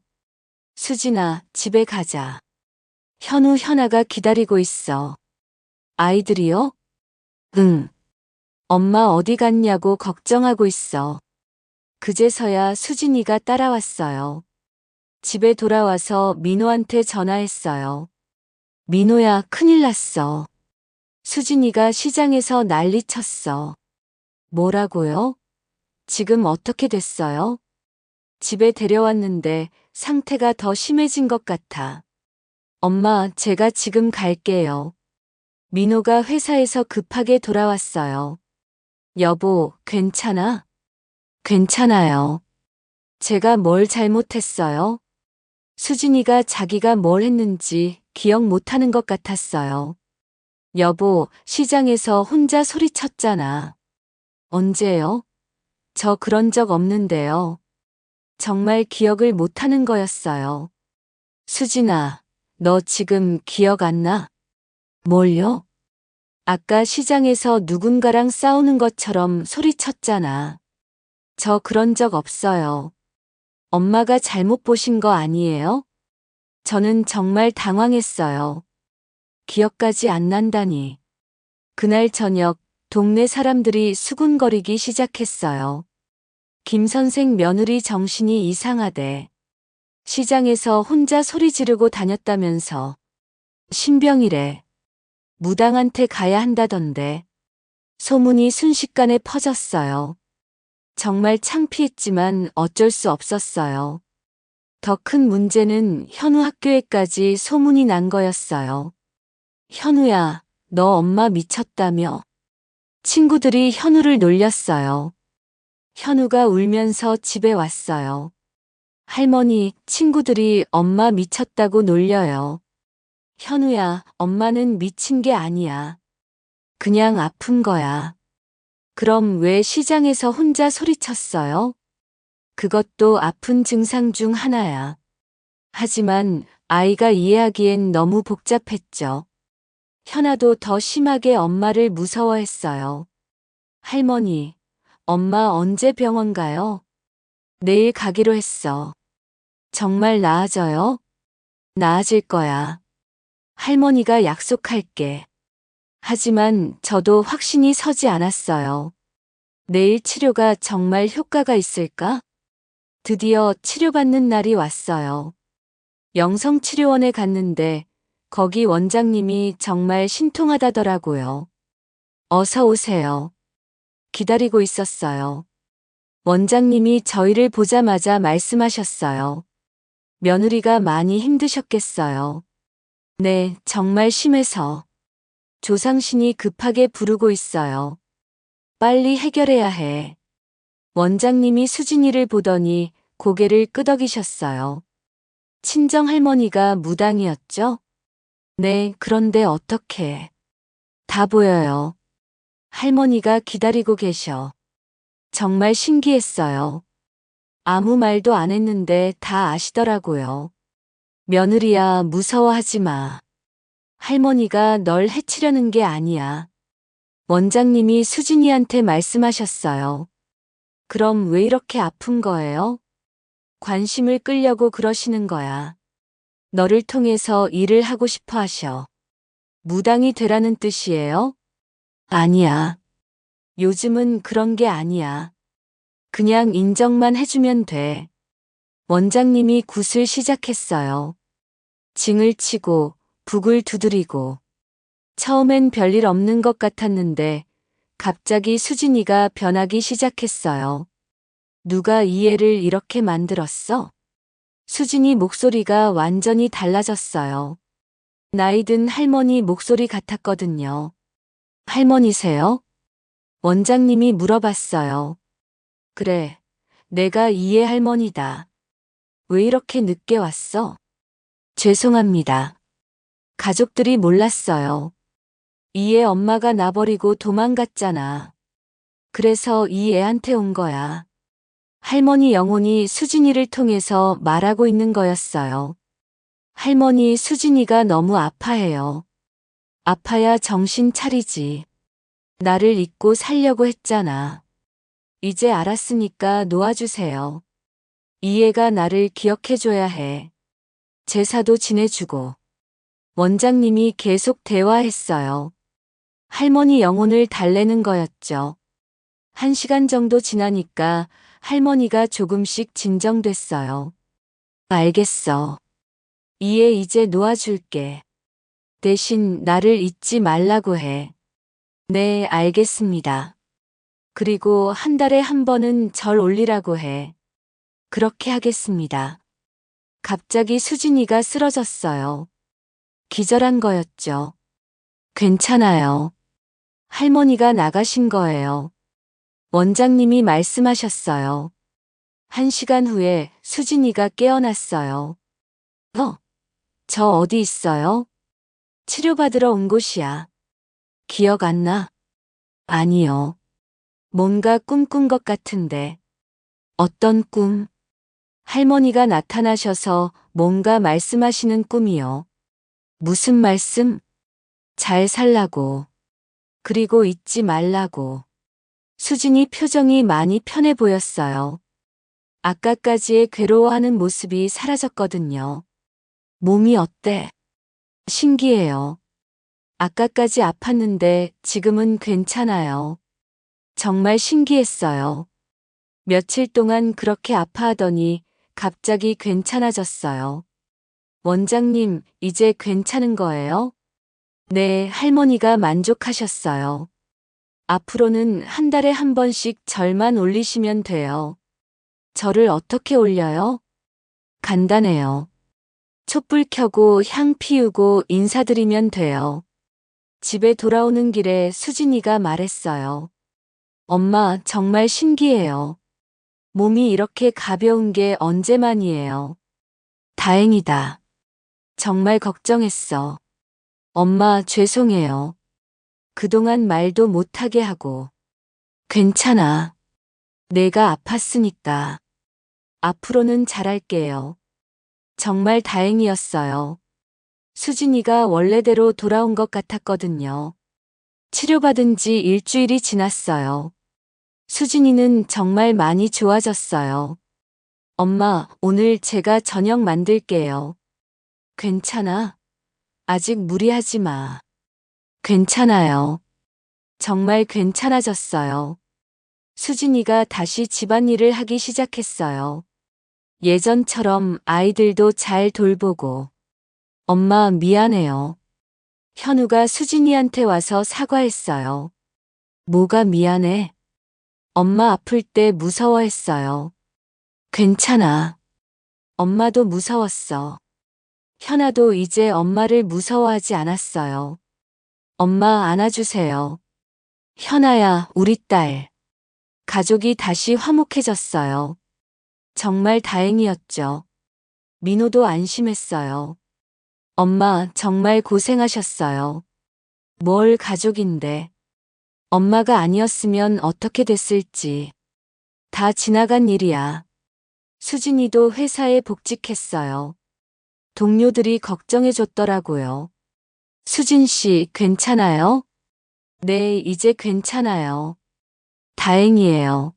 Speaker 1: 수진아, 집에 가자. 현우, 현아가 기다리고 있어. 아이들이요? 응. 엄마 어디 갔냐고 걱정하고 있어. 그제서야 수진이가 따라왔어요. 집에 돌아와서 민호한테 전화했어요. 민호야, 큰일 났어. 수진이가 시장에서 난리쳤어. 뭐라고요? 지금 어떻게 됐어요? 집에 데려왔는데 상태가 더 심해진 것 같아. 엄마, 제가 지금 갈게요. 민호가 회사에서 급하게 돌아왔어요. 여보, 괜찮아? 괜찮아요. 제가 뭘 잘못했어요? 수진이가 자기가 뭘 했는지 기억 못하는 것 같았어요. 여보, 시장에서 혼자 소리쳤잖아. 언제요? 저 그런 적 없는데요. 정말 기억을 못하는 거였어요. 수진아, 너 지금 기억 안 나? 뭘요? 아까 시장에서 누군가랑 싸우는 것처럼 소리쳤잖아. 저 그런 적 없어요. 엄마가 잘못 보신 거 아니에요? 저는 정말 당황했어요. 기억까지 안 난다니. 그날 저녁 동네 사람들이 수군거리기 시작했어요. 김 선생 며느리 정신이 이상하대. 시장에서 혼자 소리 지르고 다녔다면서. 신병이래. 무당한테 가야 한다던데. 소문이 순식간에 퍼졌어요. 정말 창피했지만 어쩔 수 없었어요. 더 큰 문제는 현우 학교에까지 소문이 난 거였어요. 현우야, 너 엄마 미쳤다며. 친구들이 현우를 놀렸어요. 현우가 울면서 집에 왔어요. 할머니, 친구들이 엄마 미쳤다고 놀려요. 현우야, 엄마는 미친 게 아니야. 그냥 아픈 거야. 그럼 왜 시장에서 혼자 소리쳤어요? 그것도 아픈 증상 중 하나야. 하지만 아이가 이해하기엔 너무 복잡했죠. 현아도 더 심하게 엄마를 무서워했어요. 할머니, 엄마 언제 병원 가요? 내일 가기로 했어. 정말 나아져요? 나아질 거야. 할머니가 약속할게. 하지만 저도 확신이 서지 않았어요. 내일 치료가 정말 효과가 있을까? 드디어 치료받는 날이 왔어요. 영성치료원에 갔는데 거기 원장님이 정말 신통하다더라고요. 어서 오세요. 기다리고 있었어요. 원장님이 저희를 보자마자 말씀하셨어요. 며느리가 많이 힘드셨겠어요. 네, 정말 심해서. 조상신이 급하게 부르고 있어요. 빨리 해결해야 해. 원장님이 수진이를 보더니 고개를 끄덕이셨어요. 친정할머니가 무당이었죠? 네, 그런데 어떻게. 다 보여요. 할머니가 기다리고 계셔. 정말 신기했어요. 아무 말도 안 했는데 다 아시더라고요. 며느리야, 무서워하지 마. 할머니가 널 해치려는 게 아니야. 원장님이 수진이한테 말씀하셨어요. 그럼 왜 이렇게 아픈 거예요? 관심을 끌려고 그러시는 거야. 너를 통해서 일을 하고 싶어 하셔. 무당이 되라는 뜻이에요? 아니야. 요즘은 그런 게 아니야. 그냥 인정만 해주면 돼. 원장님이 굿을 시작했어요. 징을 치고 북을 두드리고. 처음엔 별일 없는 것 같았는데 갑자기 수진이가 변하기 시작했어요. 누가 이 애를 이렇게 만들었어? 수진이 목소리가 완전히 달라졌어요. 나이든 할머니 목소리 같았거든요. 할머니세요? 원장님이 물어봤어요. 그래, 내가 이해 할머니다. 왜 이렇게 늦게 왔어? 죄송합니다. 가족들이 몰랐어요. 이애 엄마가 나버리고 도망갔잖아. 그래서 이 애한테 온 거야. 할머니 영혼이 수진이를 통해서 말하고 있는 거였어요. 할머니, 수진이가 너무 아파해요. 아파야 정신 차리지. 나를 잊고 살려고 했잖아. 이제 알았으니까 놓아주세요. 이 애가 나를 기억해줘야 해. 제사도 지내주고. 원장님이 계속 대화했어요. 할머니 영혼을 달래는 거였죠. 1시간 정도 지나니까 할머니가 조금씩 진정됐어요. 알겠어. 이제 놓아줄게. 대신 나를 잊지 말라고 해. 네, 알겠습니다. 그리고 한 달에 한 번은 절 올리라고 해. 그렇게 하겠습니다. 갑자기 수진이가 쓰러졌어요. 기절한 거였죠. 괜찮아요. 할머니가 나가신 거예요. 원장님이 말씀하셨어요. 1시간 후에 수진이가 깨어났어요. 저 어디 있어요? 치료받으러 온 곳이야. 기억 안 나? 아니요. 뭔가 꿈꾼 것 같은데. 어떤 꿈? 할머니가 나타나셔서 뭔가 말씀하시는 꿈이요. 무슨 말씀? 잘 살라고. 그리고 잊지 말라고. 수진이 표정이 많이 편해 보였어요. 아까까지의 괴로워하는 모습이 사라졌거든요. 몸이 어때? 신기해요. 아까까지 아팠는데 지금은 괜찮아요. 정말 신기했어요. 며칠 동안 그렇게 아파하더니 갑자기 괜찮아졌어요. 원장님, 이제 괜찮은 거예요? 네, 할머니가 만족하셨어요. 앞으로는 한 달에 한 번씩 절만 올리시면 돼요. 절을 어떻게 올려요? 간단해요. 촛불 켜고 향 피우고 인사드리면 돼요. 집에 돌아오는 길에 수진이가 말했어요. 엄마, 정말 신기해요. 몸이 이렇게 가벼운 게 언제만이에요. 다행이다. 정말 걱정했어. 엄마, 죄송해요. 그동안 말도 못하게 하고. 괜찮아. 내가 아팠으니까. 앞으로는 잘할게요. 정말 다행이었어요. 수진이가 원래대로 돌아온 것 같았거든요. 치료받은 지 일주일이 지났어요. 수진이는 정말 많이 좋아졌어요. 엄마, 오늘 제가 저녁 만들게요. 괜찮아? 아직 무리하지 마. 괜찮아요. 정말 괜찮아졌어요. 수진이가 다시 집안일을 하기 시작했어요. 예전처럼 아이들도 잘 돌보고. 엄마, 미안해요. 현우가 수진이한테 와서 사과했어요. 뭐가 미안해? 엄마 아플 때 무서워했어요. 괜찮아. 엄마도 무서웠어. 현아도 이제 엄마를 무서워하지 않았어요. 엄마 안아주세요. 현아야, 우리 딸. 가족이 다시 화목해졌어요. 정말 다행이었죠. 민호도 안심했어요. 엄마, 정말 고생하셨어요. 뭘 가족인데. 엄마가 아니었으면 어떻게 됐을지. 다 지나간 일이야. 수진이도 회사에 복직했어요. 동료들이 걱정해줬더라고요. 수진 씨, 괜찮아요? 네, 이제 괜찮아요. 다행이에요.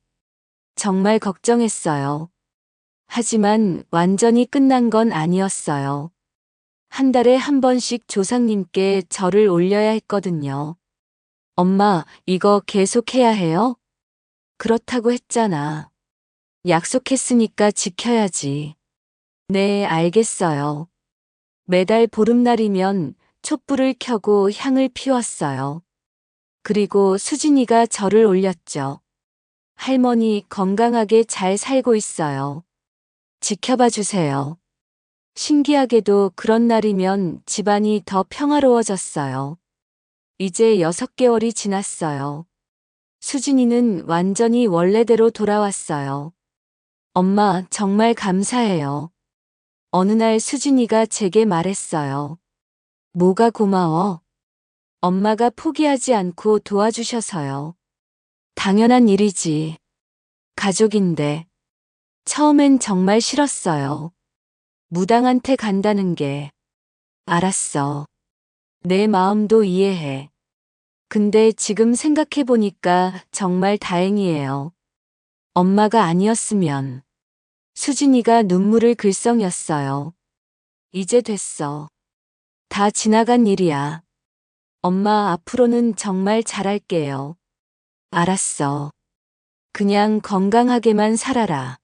Speaker 1: 정말 걱정했어요. 하지만 완전히 끝난 건 아니었어요. 한 달에 한 번씩 조상님께 절을 올려야 했거든요. 엄마, 이거 계속해야 해요? 그렇다고 했잖아. 약속했으니까 지켜야지. 네, 알겠어요. 매달 보름날이면 촛불을 켜고 향을 피웠어요. 그리고 수진이가 절을 올렸죠. 할머니 건강하게 잘 살고 있어요. 지켜봐 주세요. 신기하게도 그런 날이면 집안이 더 평화로워졌어요. 이제 6개월이 지났어요. 수진이는 완전히 원래대로 돌아왔어요. 엄마, 정말 감사해요. 어느 날 수진이가 제게 말했어요. 뭐가 고마워? 엄마가 포기하지 않고 도와주셔서요. 당연한 일이지. 가족인데. 처음엔 정말 싫었어요. 무당한테 간다는 게. 알았어. 내 마음도 이해해. 근데 지금 생각해보니까 정말 다행이에요. 엄마가 아니었으면. 수진이가 눈물을 글썽였어요. 이제 됐어. 다 지나간 일이야. 엄마 앞으로는 정말 잘할게요. 알았어. 그냥 건강하게만 살아라.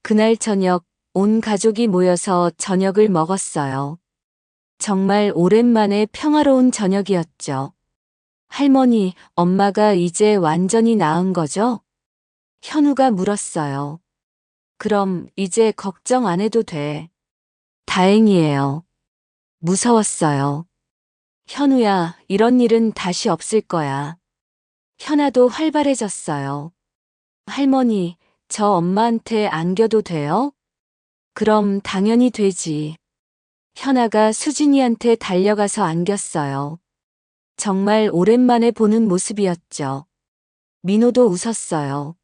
Speaker 1: 그날 저녁 온 가족이 모여서 저녁을 먹었어요. 정말 오랜만에 평화로운 저녁이었죠. 할머니, 엄마가 이제 완전히 나은 거죠? 현우가 물었어요. 그럼 이제 걱정 안 해도 돼. 다행이에요. 무서웠어요. 현우야, 이런 일은 다시 없을 거야. 현아도 활발해졌어요. 할머니, 저 엄마한테 안겨도 돼요? 그럼 당연히 되지. 현아가 수진이한테 달려가서 안겼어요. 정말 오랜만에 보는 모습이었죠. 민호도 웃었어요.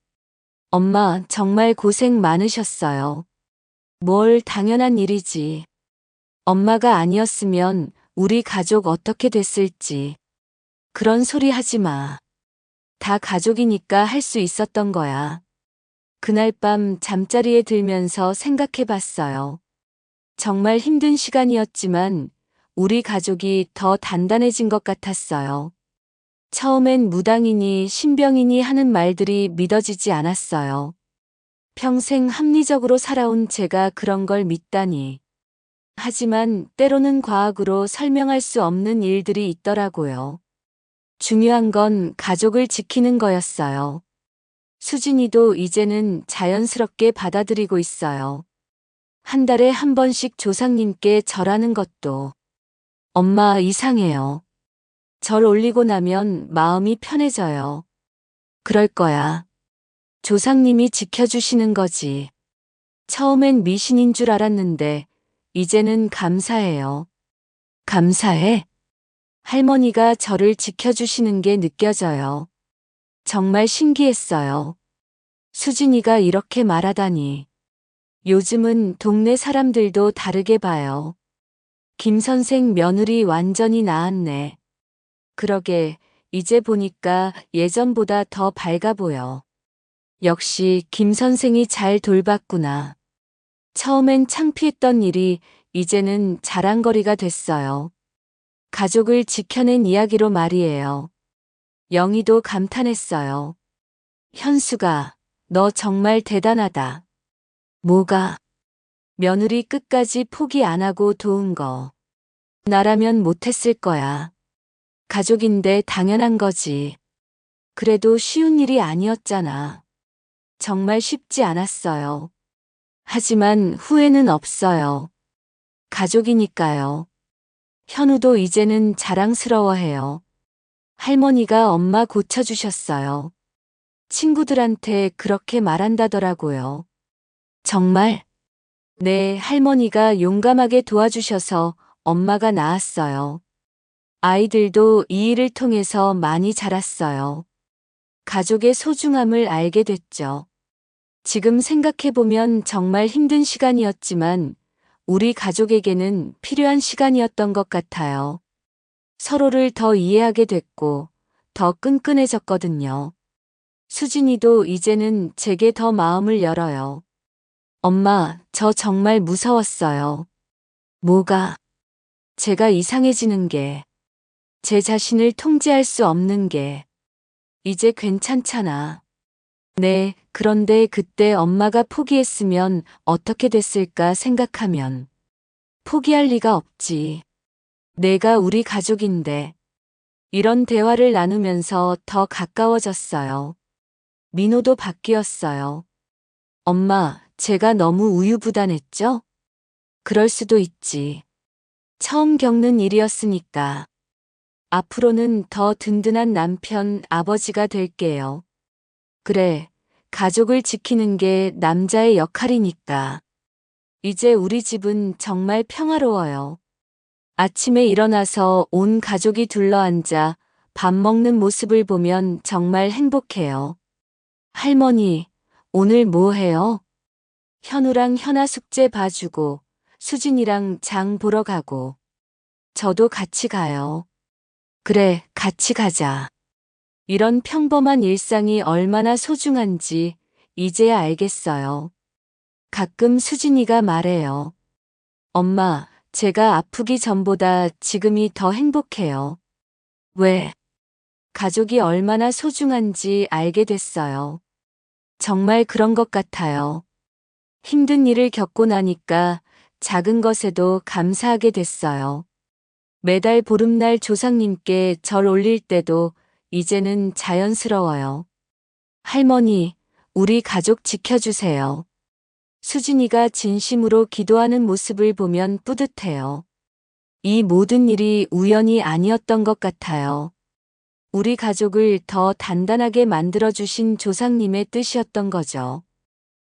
Speaker 1: 엄마, 정말 고생 많으셨어요. 뭘 당연한 일이지. 엄마가 아니었으면 우리 가족 어떻게 됐을지. 그런 소리 하지 마. 다 가족이니까 할 수 있었던 거야. 그날 밤 잠자리에 들면서 생각해 봤어요. 정말 힘든 시간이었지만 우리 가족이 더 단단해진 것 같았어요. 처음엔 무당이니 신병이니 하는 말들이 믿어지지 않았어요. 평생 합리적으로 살아온 제가 그런 걸 믿다니. 하지만 때로는 과학으로 설명할 수 없는 일들이 있더라고요. 중요한 건 가족을 지키는 거였어요. 수진이도 이제는 자연스럽게 받아들이고 있어요. 한 달에 한 번씩 조상님께 절하는 것도. 엄마 이상해요. 절 올리고 나면 마음이 편해져요. 그럴 거야. 조상님이 지켜주시는 거지. 처음엔 미신인 줄 알았는데 이제는 감사해요. 감사해? 할머니가 저를 지켜주시는 게 느껴져요. 정말 신기했어요. 수진이가 이렇게 말하다니. 요즘은 동네 사람들도 다르게 봐요. 김 선생 며느리 완전히 나았네. 그러게, 이제 보니까 예전보다 더 밝아 보여. 역시 김 선생이 잘 돌봤구나. 처음엔 창피했던 일이 이제는 자랑거리가 됐어요. 가족을 지켜낸 이야기로 말이에요. 영희도 감탄했어요. 현수가, 너 정말 대단하다. 뭐가? 며느리 끝까지 포기 안 하고 도운 거. 나라면 못했을 거야. 가족인데 당연한 거지. 그래도 쉬운 일이 아니었잖아. 정말 쉽지 않았어요. 하지만 후회는 없어요. 가족이니까요. 현우도 이제는 자랑스러워해요. 할머니가 엄마 고쳐주셨어요. 친구들한테 그렇게 말한다더라고요. 정말? 네, 할머니가 용감하게 도와주셔서 엄마가 나았어요. 아이들도 이 일을 통해서 많이 자랐어요. 가족의 소중함을 알게 됐죠. 지금 생각해보면 정말 힘든 시간이었지만 우리 가족에게는 필요한 시간이었던 것 같아요. 서로를 더 이해하게 됐고 더 끈끈해졌거든요. 수진이도 이제는 제게 더 마음을 열어요. 엄마, 저 정말 무서웠어요. 뭐가? 제가 이상해지는 게, 제 자신을 통제할 수 없는 게, 이제 괜찮잖아. 네, 그런데 그때 엄마가 포기했으면 어떻게 됐을까 생각하면, 포기할 리가 없지. 내가 우리 가족인데, 이런 대화를 나누면서 더 가까워졌어요. 민호도 바뀌었어요. 엄마, 제가 너무 우유부단했죠? 그럴 수도 있지. 처음 겪는 일이었으니까. 앞으로는 더 든든한 남편, 아버지가 될게요. 그래, 가족을 지키는 게 남자의 역할이니까. 이제 우리 집은 정말 평화로워요. 아침에 일어나서 온 가족이 둘러앉아 밥 먹는 모습을 보면 정말 행복해요. 할머니, 오늘 뭐 해요? 현우랑 현아 숙제 봐주고, 수진이랑 장 보러 가고. 저도 같이 가요. 그래, 같이 가자. 이런 평범한 일상이 얼마나 소중한지 이제야 알겠어요. 가끔 수진이가 말해요. 엄마, 제가 아프기 전보다 지금이 더 행복해요. 왜? 가족이 얼마나 소중한지 알게 됐어요. 정말 그런 것 같아요. 힘든 일을 겪고 나니까 작은 것에도 감사하게 됐어요. 매달 보름날 조상님께 절 올릴 때도 이제는 자연스러워요. 할머니, 우리 가족 지켜주세요. 수진이가 진심으로 기도하는 모습을 보면 뿌듯해요. 이 모든 일이 우연이 아니었던 것 같아요. 우리 가족을 더 단단하게 만들어주신 조상님의 뜻이었던 거죠.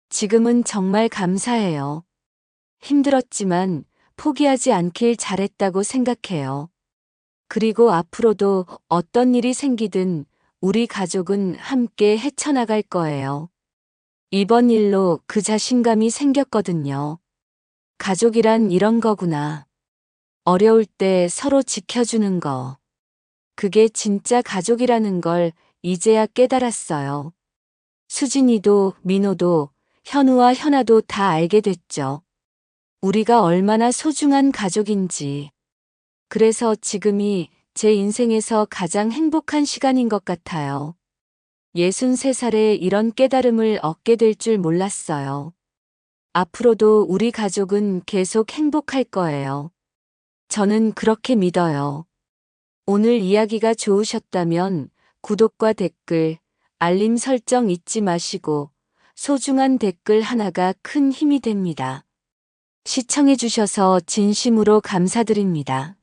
Speaker 1: 지금은 정말 감사해요. 힘들었지만 포기하지 않길 잘했다고 생각해요. 그리고 앞으로도 어떤 일이 생기든 우리 가족은 함께 헤쳐나갈 거예요. 이번 일로 그 자신감이 생겼거든요. 가족이란 이런 거구나. 어려울 때 서로 지켜주는 거. 그게 진짜 가족이라는 걸 이제야 깨달았어요. 수진이도 민호도 현우와 현아도 다 알게 됐죠. 우리가 얼마나 소중한 가족인지. 그래서 지금이 제 인생에서 가장 행복한 시간인 것 같아요. 63살에 이런 깨달음을 얻게 될 줄 몰랐어요. 앞으로도 우리 가족은 계속 행복할 거예요. 저는 그렇게 믿어요. 오늘 이야기가 좋으셨다면 구독과 댓글, 알림 설정 잊지 마시고 소중한 댓글 하나가 큰 힘이 됩니다. 시청해주셔서 진심으로 감사드립니다.